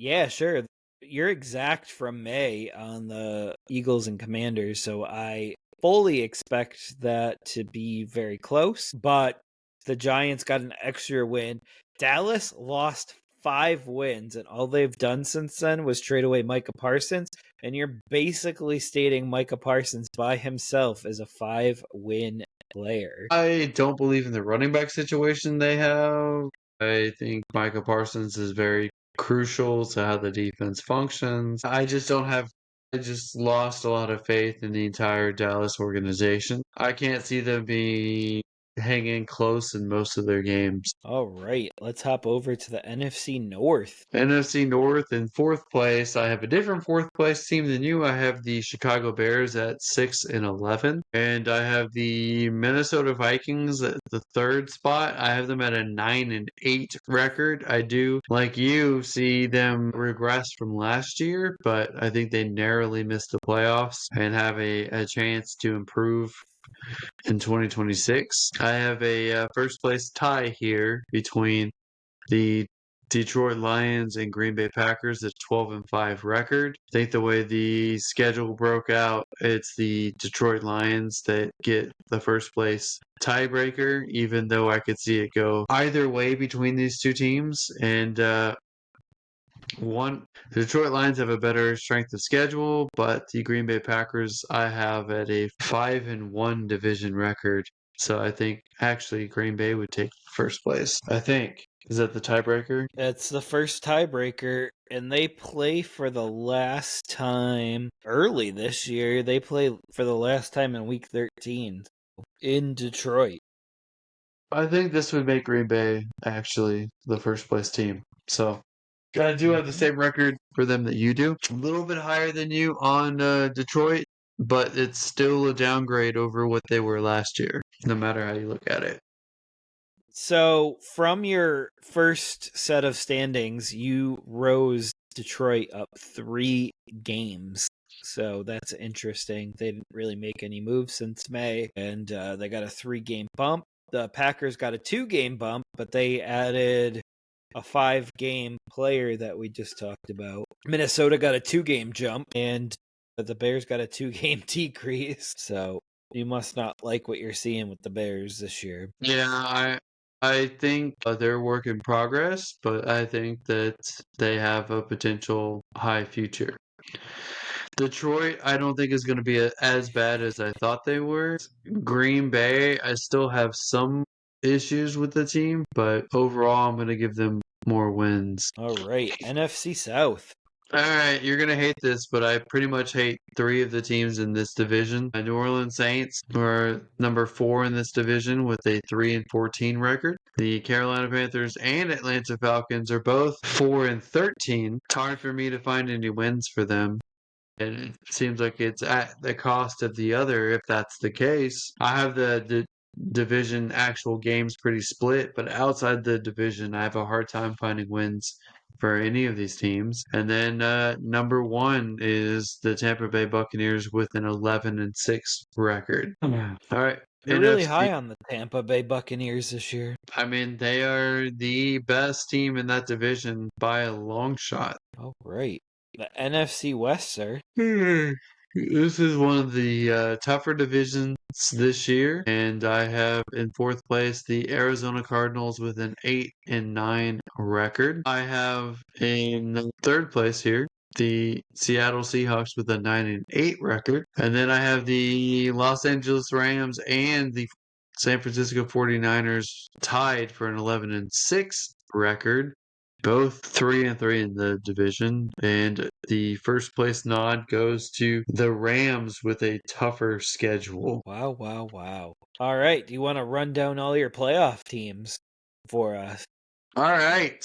Yeah, sure. You're exact from May on the Eagles and Commanders, so I fully expect that to be very close, but the Giants got an extra win. Dallas lost 5 wins, and all they've done since then was trade away Micah Parsons, and you're basically stating Micah Parsons by himself as a 5-win player. I don't believe in the running back situation they have. I think Micah Parsons is very crucial to how the defense functions. I just lost a lot of faith in the entire Dallas organization. I can't see them being hanging close in most of their games. All right, let's hop over to the NFC North. NFC North in fourth place. I have a different fourth place team than you. I have the Chicago Bears at 6-11, and I have the Minnesota Vikings at the third spot. I have them at a 9-8 record. I do, like you, see them regress from last year, but I think they narrowly missed the playoffs and have a chance to improve in 2026. I have a first place tie here between the Detroit Lions and Green Bay Packers at 12-5 record. I think the way the schedule broke out, it's the Detroit Lions that get the first place tiebreaker, even though I could see it go either way between these two teams. And the Detroit Lions have a better strength of schedule, but the Green Bay Packers I have at a 5-1 division record. So I think actually Green Bay would take first place. I think. Is that the tiebreaker? That's the first tiebreaker, and they play for the last time early this year. They play for the last time in week 13 in Detroit. I think this would make Green Bay actually the first place team. So I do have the same record for them that you do. A little bit higher than you on Detroit, but it's still a downgrade over what they were last year, no matter how you look at it. So, from your first set of standings, you rose Detroit up 3 games. So that's interesting. They didn't really make any moves since May, and they got a 3-game bump. The Packers got a 2-game bump, but they added a 5-game player that we just talked about. Minnesota got a 2-game jump, and the Bears got a 2-game decrease. So you must not like what you're seeing with the Bears this year. Yeah, I think they're work in progress, but I think that they have a potential high future. Detroit, I don't think is going to be as bad as I thought they were. Green Bay, I still have some issues with the team, but overall, I'm going to give them more wins. All right, NFC South. All right, you're going to hate this, but I pretty much hate 3 of the teams in this division. New Orleans Saints are number 4 in this division with a 3-14 record. The Carolina Panthers and Atlanta Falcons are both 4-13. It's hard for me to find any wins for them. And it seems like it's at the cost of the other, if that's the case. I have the division actual games pretty split, but outside the division, I have a hard time finding wins for any of these teams. And then number 1 is the Tampa Bay Buccaneers with an 11-6 record. All right. You're really high on the Tampa Bay Buccaneers this year. I mean, they are the best team in that division by a long shot. All right. The NFC West, sir. This is one of the tougher divisions this year, and I have in 4th place the Arizona Cardinals with an 8-9 record. I have in 3rd place here the Seattle Seahawks with a 9-8 record, and then I have the Los Angeles Rams and the San Francisco 49ers tied for an 11-6 record. Both 3-3 in the division, and the first place nod goes to the Rams with a tougher schedule. Wow, wow, wow. All right, do you want to run down all your playoff teams for us? All right.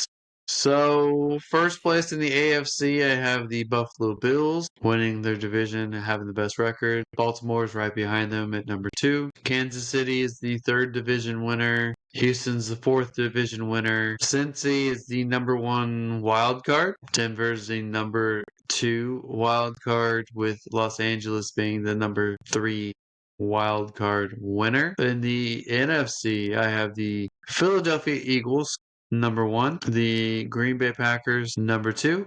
So, first place in the AFC, I have the Buffalo Bills winning their division and having the best record. Baltimore is right behind them at number 2. Kansas City is the 3rd division winner. Houston's the 4th division winner. Cincy is the number 1 wild card. Denver's the number 2 wild card, with Los Angeles being the number 3 wild card winner. In the NFC, I have the Philadelphia Eagles number 1, the Green Bay Packers number 2,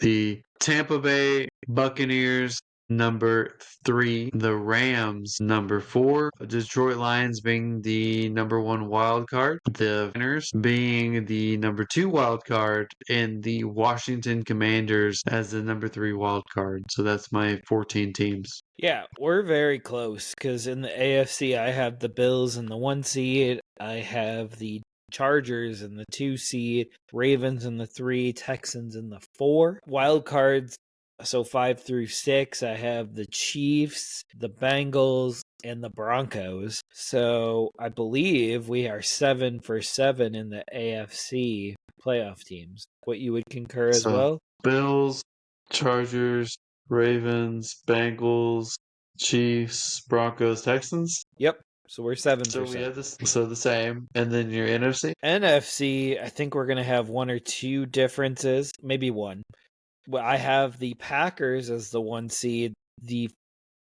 the Tampa Bay Buccaneers number 3, the Rams number 4, Detroit Lions being the number 1 wild card, the Niners being the number 2 wild card, and the Washington Commanders as the number 3 wild card. So that's my 14 teams. Yeah, we're very close because in the AFC, I have the Bills in the 1 seed. I have the Chargers in the 2 seed, Ravens in the 3, Texans in the 4. Wild cards, so 5 through 6, I have the Chiefs, the Bengals, and the Broncos. So I believe we are 7 for 7 in the AFC playoff teams. What you would concur as well? Bills, Chargers, Ravens, Bengals, Chiefs, Broncos, Texans. Yep. So we're 7 So for we 7. have this. So the same, and then your NFC. NFC, I think we're gonna have 1 or 2 differences, maybe 1. Well, I have the Packers as the 1 seed, the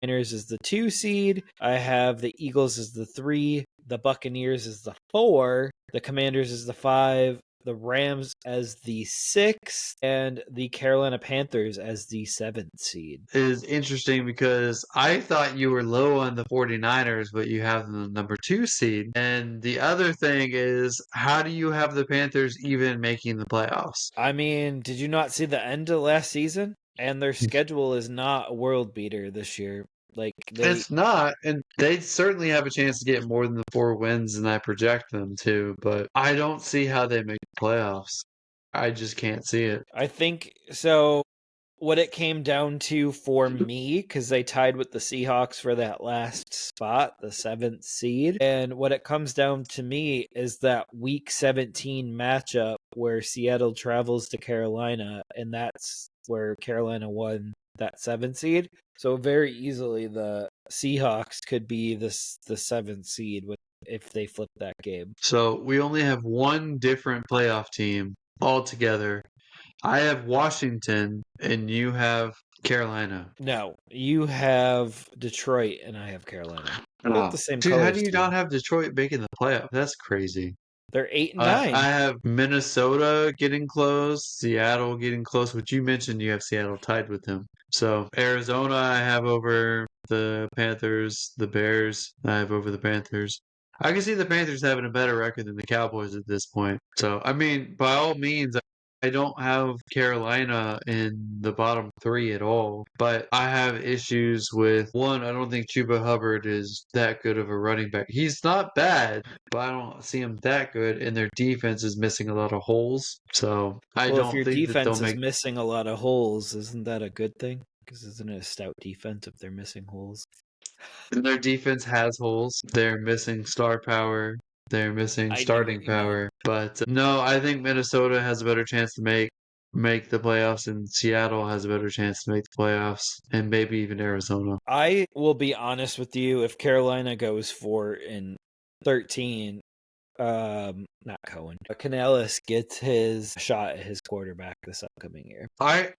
Niners as the 2 seed. I have the Eagles as the 3, the Buccaneers as the 4, the Commanders as the 5, the Rams as the 6, and the Carolina Panthers as the 7th seed. Is interesting because I thought you were low on the 49ers, but you have them the number 2 seed. And the other thing is, how do you have the Panthers even making the playoffs? I mean, did you not see the end of last season? And their schedule is not a world beater this year. Like It's not, and they certainly have a chance to get more than the 4 wins than I project them to, but I don't see how they make the playoffs. I just can't see it. I think so. What it came down to for me, because they tied with the Seahawks for that last spot, the 7th seed. And what it comes down to me is that week 17 matchup where Seattle travels to Carolina, and that's where Carolina won that 7th seed. So very easily the Seahawks could be the 7th seed if they flip that game. So we only have one different playoff team altogether. I have Washington, and you have Carolina. No, you have Detroit, and I have Carolina. Both the same Dude, how colors, do you too. not have Detroit making the playoff? That's crazy. They're 8 and 9. I have Minnesota getting close, Seattle getting close, which you mentioned you have Seattle tied with them. So Arizona I have over the Panthers, the Bears I have over the Panthers. I can see the Panthers having a better record than the Cowboys at this point. So, I mean, by all means, I don't have Carolina in the bottom 3 at all, but I have issues with one. I don't think Chuba Hubbard is that good of a running back. He's not bad, but I don't see him that good, and their defense is missing a lot of holes. So I Well, if don't your think that they'll defense is make. missing a lot of holes, isn't that a good thing? Because isn't it a stout defense if they're missing holes? Their defense has holes. They're missing star power. They're missing I knew starting what you meant. power. But no, I think Minnesota has a better chance to make the playoffs, and Seattle has a better chance to make the playoffs, and maybe even Arizona. I will be honest with you. If Carolina goes 4-13, not Cohen, but Canales gets his shot at his quarterback this upcoming year. I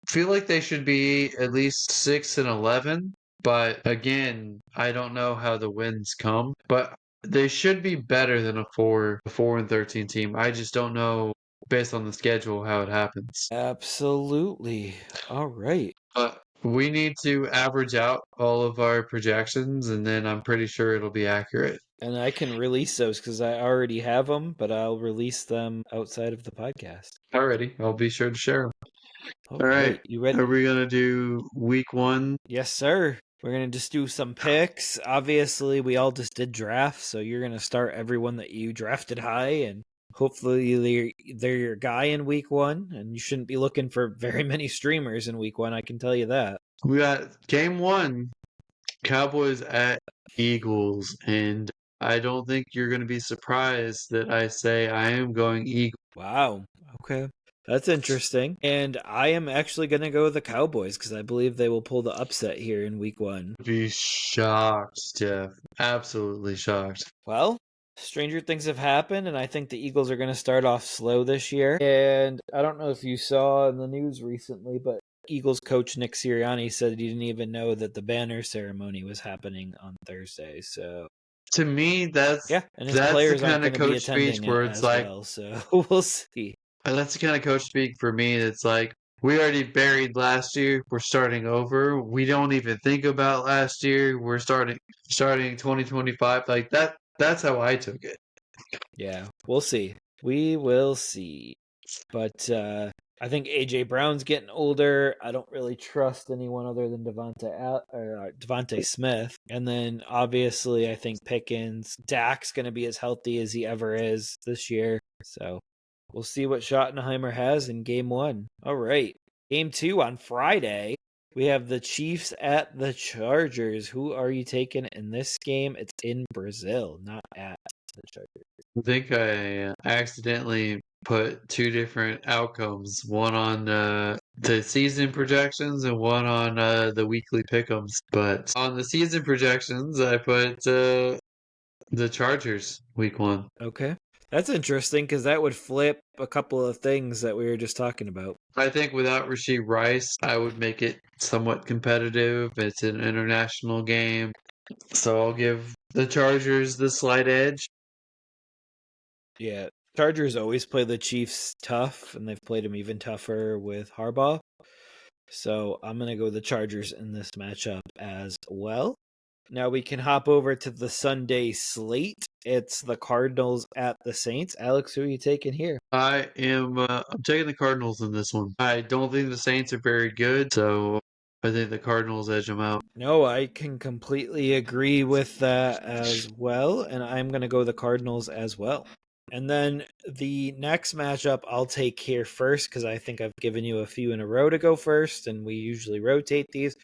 feel like they should be at least 6-11, but again, I don't know how the wins come, but they should be better than a 4-13 team. I just don't know based on the schedule how it happens. Absolutely. All right. But we need to average out all of our projections, and then I'm pretty sure it'll be accurate. And I can release those because I already have them, but I'll release them outside of the podcast. Alrighty, I'll be sure to share them. All right, You ready? are we gonna do week 1? Yes, sir. We're going to just do some picks. Obviously, we all just did drafts, so you're going to start everyone that you drafted high, and hopefully they're your guy in week 1, and you shouldn't be looking for very many streamers in week 1, I can tell you that. We got game 1, Cowboys at Eagles, and I don't think you're going to be surprised that I say I am going Eagles. Wow. Okay. That's interesting. And I am actually going to go with the Cowboys because I believe they will pull the upset here in week 1. Be shocked, Jeff. Absolutely shocked. Well, stranger things have happened, and I think the Eagles are going to start off slow this year. And I don't know if you saw in the news recently, but Eagles coach Nick Sirianni said he didn't even know that the banner ceremony was happening on Thursday. So to me, that's and his the players kind aren't of going to be coach attending speech where it it's as like, well. So we'll see. That's the kind of coach speak for me. It's like, we already buried last year. We're starting over. We don't even think about last year. We're starting 2025 like that. That's how I took it. Yeah, we'll see. We will see. But I think AJ Brown's getting older. I don't really trust anyone other than Devontae Smith. And then obviously I think Pickens, Dak's going to be as healthy as he ever is this year. So we'll see what Schottenheimer has in game 1. All right. Game 2 on Friday. We have the Chiefs at the Chargers. Who are you taking in this game? It's in Brazil, not at the Chargers. I think I accidentally put 2 different outcomes, one on the season projections and one on the weekly pick'ems. But on the season projections, I put the Chargers week 1. Okay. That's interesting because that would flip a couple of things that we were just talking about. I think without Rashee Rice, I would make it somewhat competitive. It's an international game. So I'll give the Chargers the slight edge. Yeah, Chargers always play the Chiefs tough, and they've played them even tougher with Harbaugh. So I'm going to go the Chargers in this matchup as well. Now we can hop over to the Sunday slate. It's the Cardinals at the Saints. Alex, who are you taking here? I'm taking the Cardinals in this one. I don't think the Saints are very good, so I think the Cardinals edge them out. No, I can completely agree with that as well, and I'm going to go the Cardinals as well. And then the next matchup I'll take here first because I think I've given you a few in a row to go first, and we usually rotate these.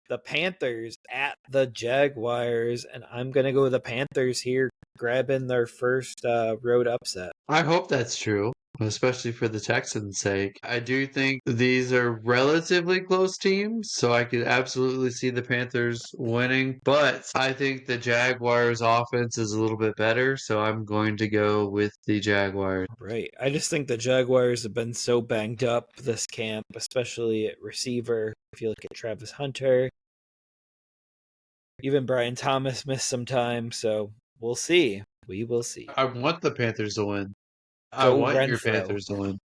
The Panthers at the Jaguars, and I'm going to go with the Panthers here, grabbing their first road upset. I hope that's true, especially for the Texans' sake. I do think these are relatively close teams, so I could absolutely see the Panthers winning. But I think the Jaguars' offense is a little bit better, so I'm going to go with the Jaguars. Right. I just think the Jaguars have been so banged up this camp, especially at receiver. If you look at Travis Hunter, even Brian Thomas missed some time, so we'll see. We will see. I want the Panthers to win. I Go want your Renfro. Panthers to win.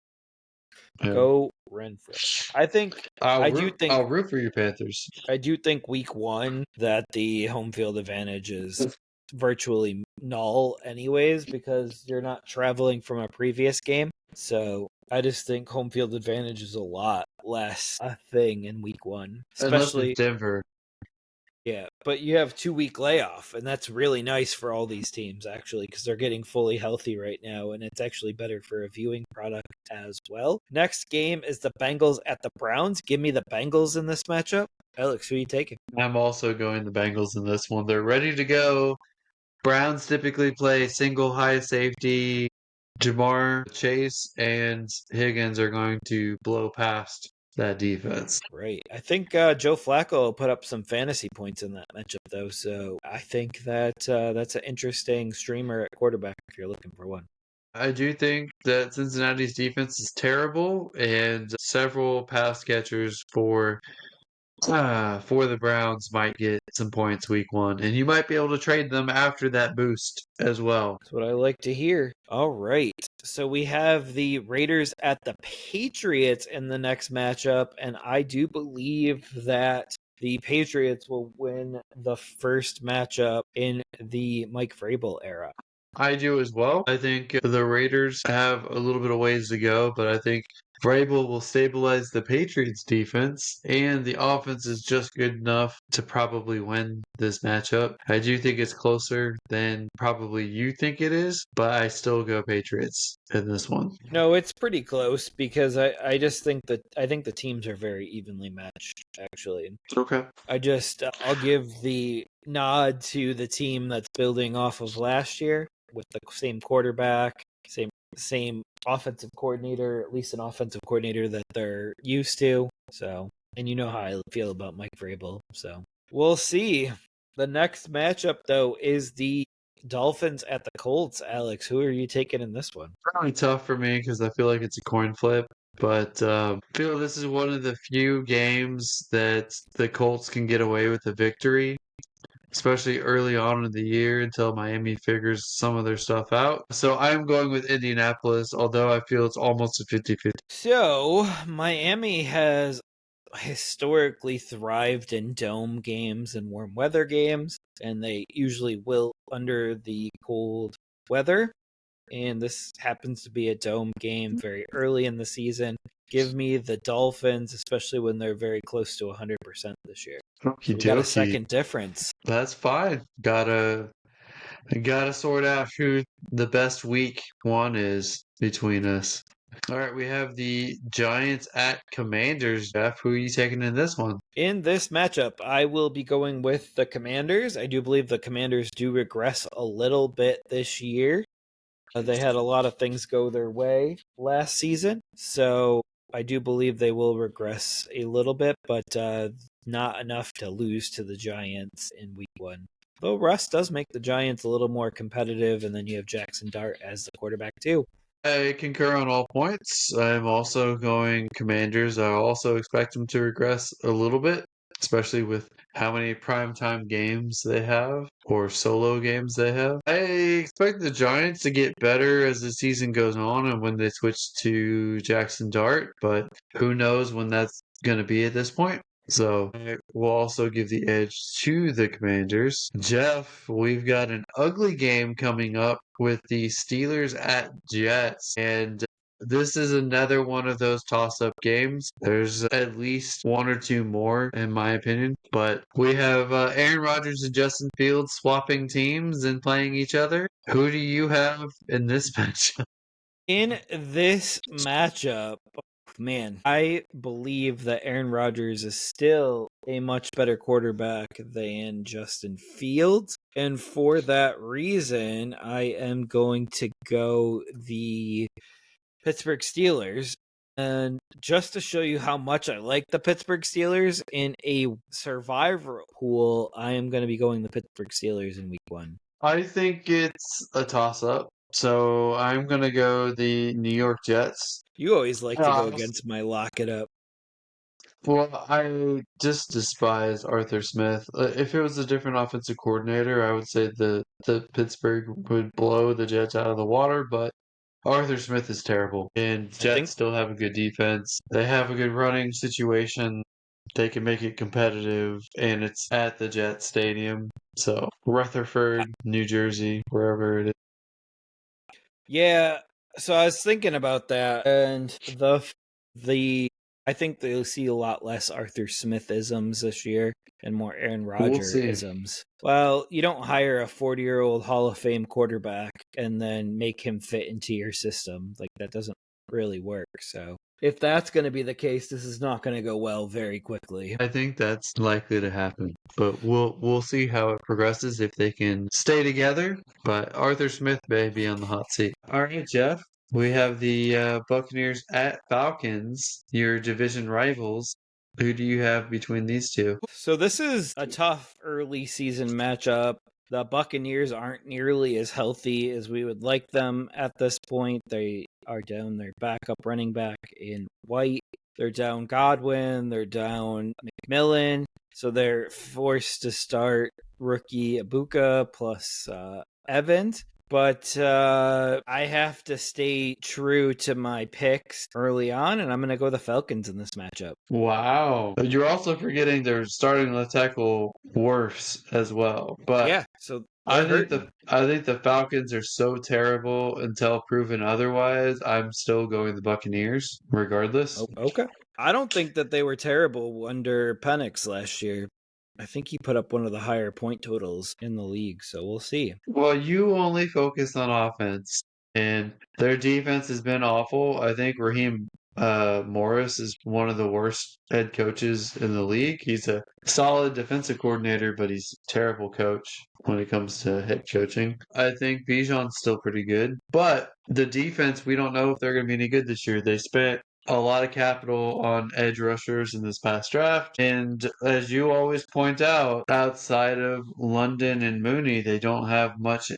Yeah. Go Renfro. I think I'll I root for your Panthers. do think week 1 that the home field advantage is virtually null anyways because you're not traveling from a previous game. So I just think home field advantage is a lot less a thing in week 1. Unless Especially it's Denver. Yeah, but you have 2-week layoff, and that's really nice for all these teams, actually, because they're getting fully healthy right now, and it's actually better for a viewing product as well. Next game is the Bengals at the Browns. Give me the Bengals in this matchup. Alex, who are you taking? I'm also going the Bengals in this one. They're ready to go. Browns typically play single high safety. Jamar Chase and Higgins are going to blow past that defense. Right. I think Joe Flacco will put up some fantasy points in that matchup, though. So I think that that's an interesting streamer at quarterback if you're looking for one. I do think that Cincinnati's defense is terrible, and several pass catchers for the Browns might get some points week 1, and you might be able to trade them after that boost as well. That's what I like to hear. All right. So we have the Raiders at the Patriots in the next matchup, and I do believe that the Patriots will win the first matchup in the Mike Vrabel era. I do as well. I think the Raiders have a little bit of ways to go, but I think Vrabel will stabilize the Patriots defense, and the offense is just good enough to probably win this matchup. I do think it's closer than probably you think it is, but I still go Patriots in this one. No, it's pretty close because I just think that I think the teams are very evenly matched, actually. Okay. I'll give the nod to the team that's building off of last year with the same quarterback, same offensive coordinator, at least an offensive coordinator that they're used to. So, and you know how I feel about Mike Vrabel. So we'll see. The next matchup though is the Dolphins at the Colts. Alex, who are you taking in this one? Probably tough for me because I feel like it's a coin flip. But I feel this is one of the few games that the Colts can get away with a victory, especially early on in the year until Miami figures some of their stuff out. So I'm going with Indianapolis, although I feel it's almost a 50-50. So, Miami has historically thrived in dome games and warm weather games, and they usually wilt under the cold weather. And this happens to be a dome game very early in the season. Give me the Dolphins, especially when they're very close to 100% this year. So we got a second difference. That's fine. Gotta sort out who the best week 1 is between us. All right, we have the Giants at Commanders. Jeff, who are you taking in this one? In this matchup, I will be going with the Commanders. I do believe the Commanders do regress a little bit this year. They had a lot of things go their way last season, so I do believe they will regress a little bit, but not enough to lose to the Giants in week 1. Though Russ does make the Giants a little more competitive, and then you have Jackson Dart as the quarterback too. I concur on all points. I'm also going Commanders. I also expect them to regress a little bit. especially with how many primetime games they have or solo games they have. I expect the Giants to get better as the season goes on and when they switch to Jackson Dart, but who knows when that's going to be at this point. So I will also give the edge to the Commanders. Jeff, we've got an ugly game coming up with the Steelers at Jets, and this is another one of those toss-up games. There's at least one or two more, in my opinion. But we have Aaron Rodgers and Justin Fields swapping teams and playing each other. Who do you have in this matchup? In this matchup, man, I believe that Aaron Rodgers is still a much better quarterback than Justin Fields. And for that reason, I am going to go the Pittsburgh Steelers. And just to show you how much I like the Pittsburgh Steelers in a survivor pool, I am going to be going the Pittsburgh Steelers in week 1. I think it's a toss-up. So I'm going to go the New York Jets. You always like to go against my lock it up. Well, I just despise Arthur Smith. If it was a different offensive coordinator, I would say the Pittsburgh would blow the Jets out of the water, but Arthur Smith is terrible. And Jets still have a good defense. They have a good running situation. They can make it competitive, and it's at the Jet Stadium. So Rutherford, New Jersey, wherever it is. Yeah, so I was thinking about that, and the I think they'll see a lot less Arthur Smith isms this year and more Aaron Rodgers isms. Well, you don't hire a 40-year-old Hall of Fame quarterback and then make him fit into your system. Like, that doesn't really work. So if that's going to be the case, this is not going to go well very quickly. I think that's likely to happen, but we'll see how it progresses if they can stay together. But Arthur Smith may be on the hot seat. All right, Jeff. We have the Buccaneers at Falcons, your division rivals. Who do you have between these two? So this is a tough early season matchup. The Buccaneers aren't nearly as healthy as we would like them at this point. They are down their backup running back in White. They're down Godwin. They're down McMillan. So they're forced to start rookie Ibuka plus Evans. But I have to stay true to my picks early on, and I'm going to go the Falcons in this matchup. Wow. You're also forgetting they're starting to tackle Wirfs as well. But yeah, so I think the Falcons are so terrible until proven otherwise. I'm still going the Buccaneers, regardless. Okay. I don't think that they were terrible under Penix last year. I think he put up one of the higher point totals in the league, so we'll see. Well, you only focus on offense, and their defense has been awful. I think Raheem Morris is one of the worst head coaches in the league. He's a solid defensive coordinator, but he's a terrible coach when it comes to head coaching. I think Bijan's still pretty good, but the defense, we don't know if they're going to be any good this year. They spent a lot of capital on edge rushers in this past draft. And as you always point out, outside of London and Mooney, they don't have much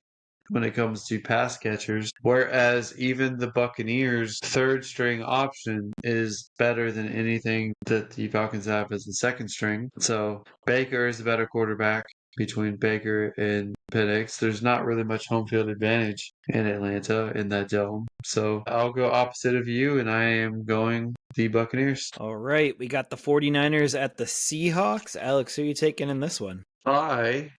when it comes to pass catchers. Whereas even the Buccaneers' third string option is better than anything that the Falcons have as the second string. So Baker is a better quarterback. Between Baker and Penix, there's not really much home field advantage in Atlanta in that dome. So I'll go opposite of you, and I am going the Buccaneers. All right, we got the 49ers at the Seahawks. Alex, who are you taking in this one? I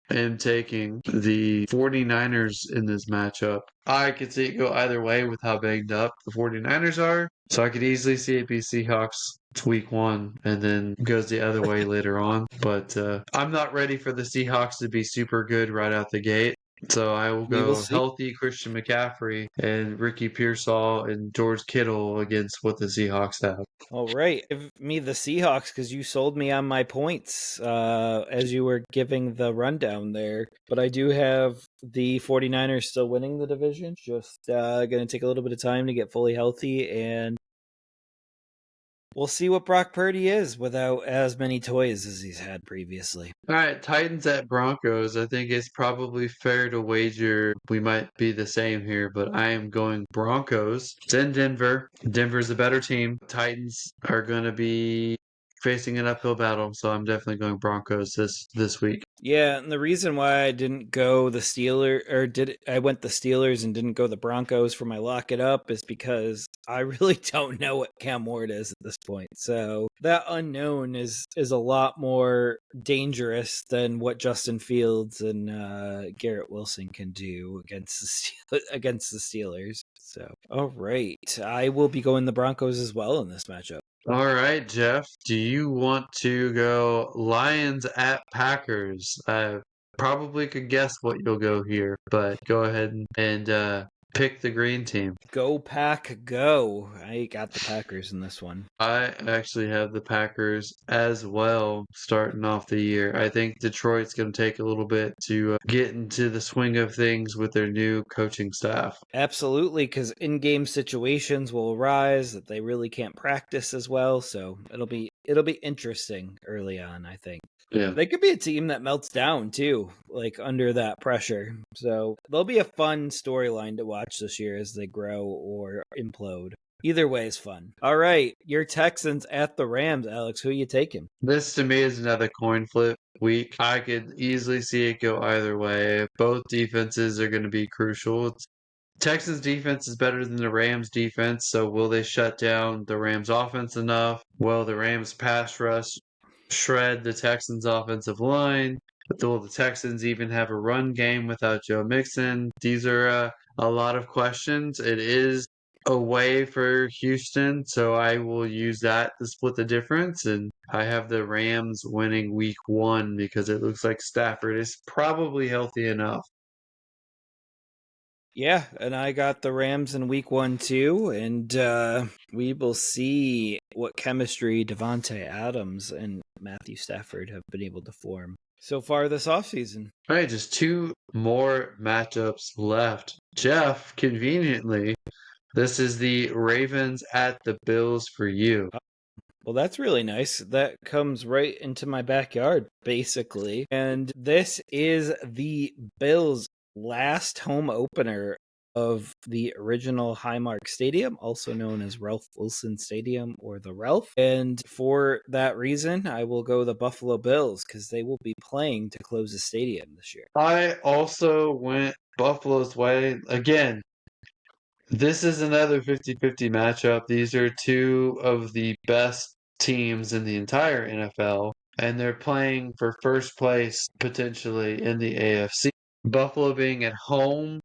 am taking the 49ers in this matchup. I could see it go either way with how banged up the 49ers are. So I could easily see it be Seahawks week 1 and then goes the other way later on. But I'm not ready for the Seahawks to be super good right out the gate. So I will go healthy Christian McCaffrey and Ricky Pearsall and George Kittle against what the Seahawks have. All right. Give me the Seahawks because you sold me on my points as you were giving the rundown there. But I do have the 49ers still winning the division. Just going to take a little bit of time to get fully healthy, and we'll see what Brock Purdy is without as many toys as he's had previously. All right, Titans at Broncos. I think it's probably fair to wager we might be the same here, but I am going Broncos. It's in Denver. Denver's a better team. Titans are going to be facing an uphill battle, so I'm definitely going Broncos this week. Yeah, and the reason why I didn't go the I went the Steelers and didn't go the Broncos for my lock it up is because I really don't know what Cam Ward is at this point. So that unknown is a lot more dangerous than what Justin Fields and Garrett Wilson can do against the Steelers. So, all right, I will be going the Broncos as well in this matchup. All right, Jeff, do you want to go Lions at Packers? I probably could guess what you'll go here, but go ahead and pick the green team. Go Pack, go. I got the Packers in this one. I actually have the Packers as well starting off the year. I think Detroit's going to take a little bit to get into the swing of things with their new coaching staff. Absolutely, because in-game situations will arise that they really can't practice as well. So it'll be interesting early on, I think. Yeah. They could be a team that melts down too, like under that pressure. So they'll be a fun storyline to watch this year as they grow or implode. Either way is fun. All right, your Texans at the Rams, Alex. Who are you taking? This to me is another coin flip week. I could easily see it go either way. Both defenses are going to be crucial. Texans defense is better than the Rams defense, so will they shut down the Rams offense enough? Will the Rams pass rush shred the Texans offensive line? Will the Texans even have a run game without Joe Mixon? These are a lot of questions. It is away for Houston, so I will use that to split the difference. And I have the Rams winning week 1 because it looks like Stafford is probably healthy enough. Yeah, and I got the Rams in week 1 too, and we will see what chemistry Devontae Adams and Matthew Stafford have been able to form so far this offseason. All right, just 2 more matchups left. Jeff, conveniently, this is the Ravens at the Bills for you. Well, that's really nice. That comes right into my backyard, basically. And this is the Bills' last home opener of the original Highmark Stadium, also known as Ralph Wilson Stadium or the Ralph. And for that reason, I will go the Buffalo Bills because they will be playing to close the stadium this year. I also went Buffalo's way. Again, this is another 50-50 matchup. These are 2 of the best teams in the entire NFL, and they're playing for first place potentially in the AFC. Buffalo being at home,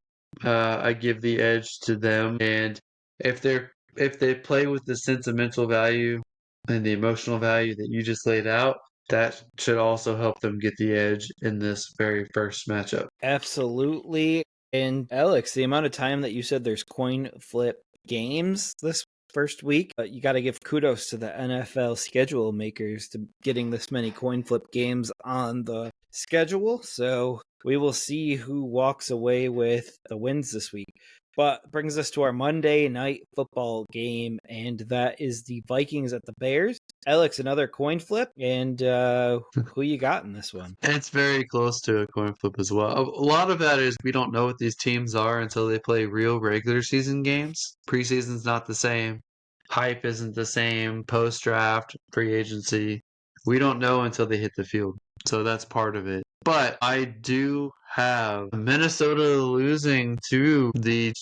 I give the edge to them. And if they play with the sentimental value and the emotional value that you just laid out, that should also help them get the edge in this very first matchup. Absolutely. And Alex, the amount of time that you said there's coin flip games this first week, you got to give kudos to the NFL schedule makers to getting this many coin flip games on the schedule. So we will see who walks away with the wins this week. But brings us to our Monday night football game, and that is the Vikings at the Bears. Alex, another coin flip, and who you got in this one? It's very close to a coin flip as well. A lot of that is we don't know what these teams are until they play real regular season games. Preseason's not the same. Hype isn't the same. Post-draft, free agency. We don't know until they hit the field. So that's part of it. But I do have Minnesota losing to the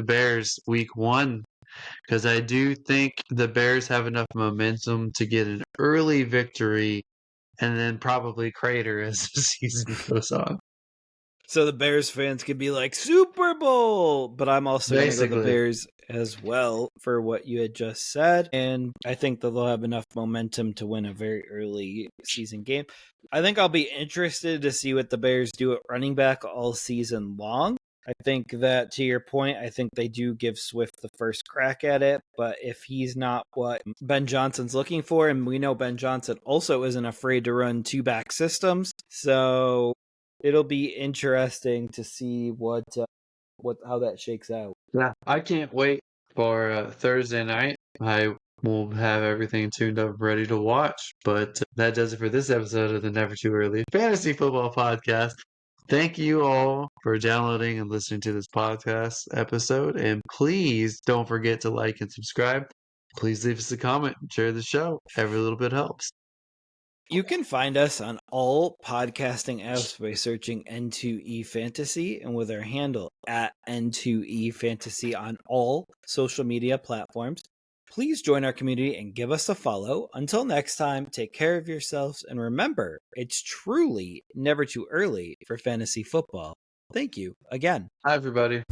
Bears week 1 because I do think the Bears have enough momentum to get an early victory and then probably crater as the season goes on. So the Bears fans could be like, Super Bowl! But I'm also going to go the Bears as well for what you had just said. And I think that they'll have enough momentum to win a very early season game. I think I'll be interested to see what the Bears do at running back all season long. I think that, to your point, I think they do give Swift the first crack at it. But if he's not what Ben Johnson's looking for, and we know Ben Johnson also isn't afraid to run 2-back systems, so it'll be interesting to see how that shakes out. Yeah, I can't wait for Thursday night. I will have everything tuned up, ready to watch. But that does it for this episode of the Never Too Early Fantasy Football Podcast. Thank you all for downloading and listening to this podcast episode. And please don't forget to like and subscribe. Please leave us a comment and share the show. Every little bit helps. You can find us on all podcasting apps by searching N2E Fantasy and with our handle at N2E Fantasy on all social media platforms. Please join our community and give us a follow. Until next time, take care of yourselves and remember, it's truly never too early for fantasy football. Thank you again. Hi, everybody.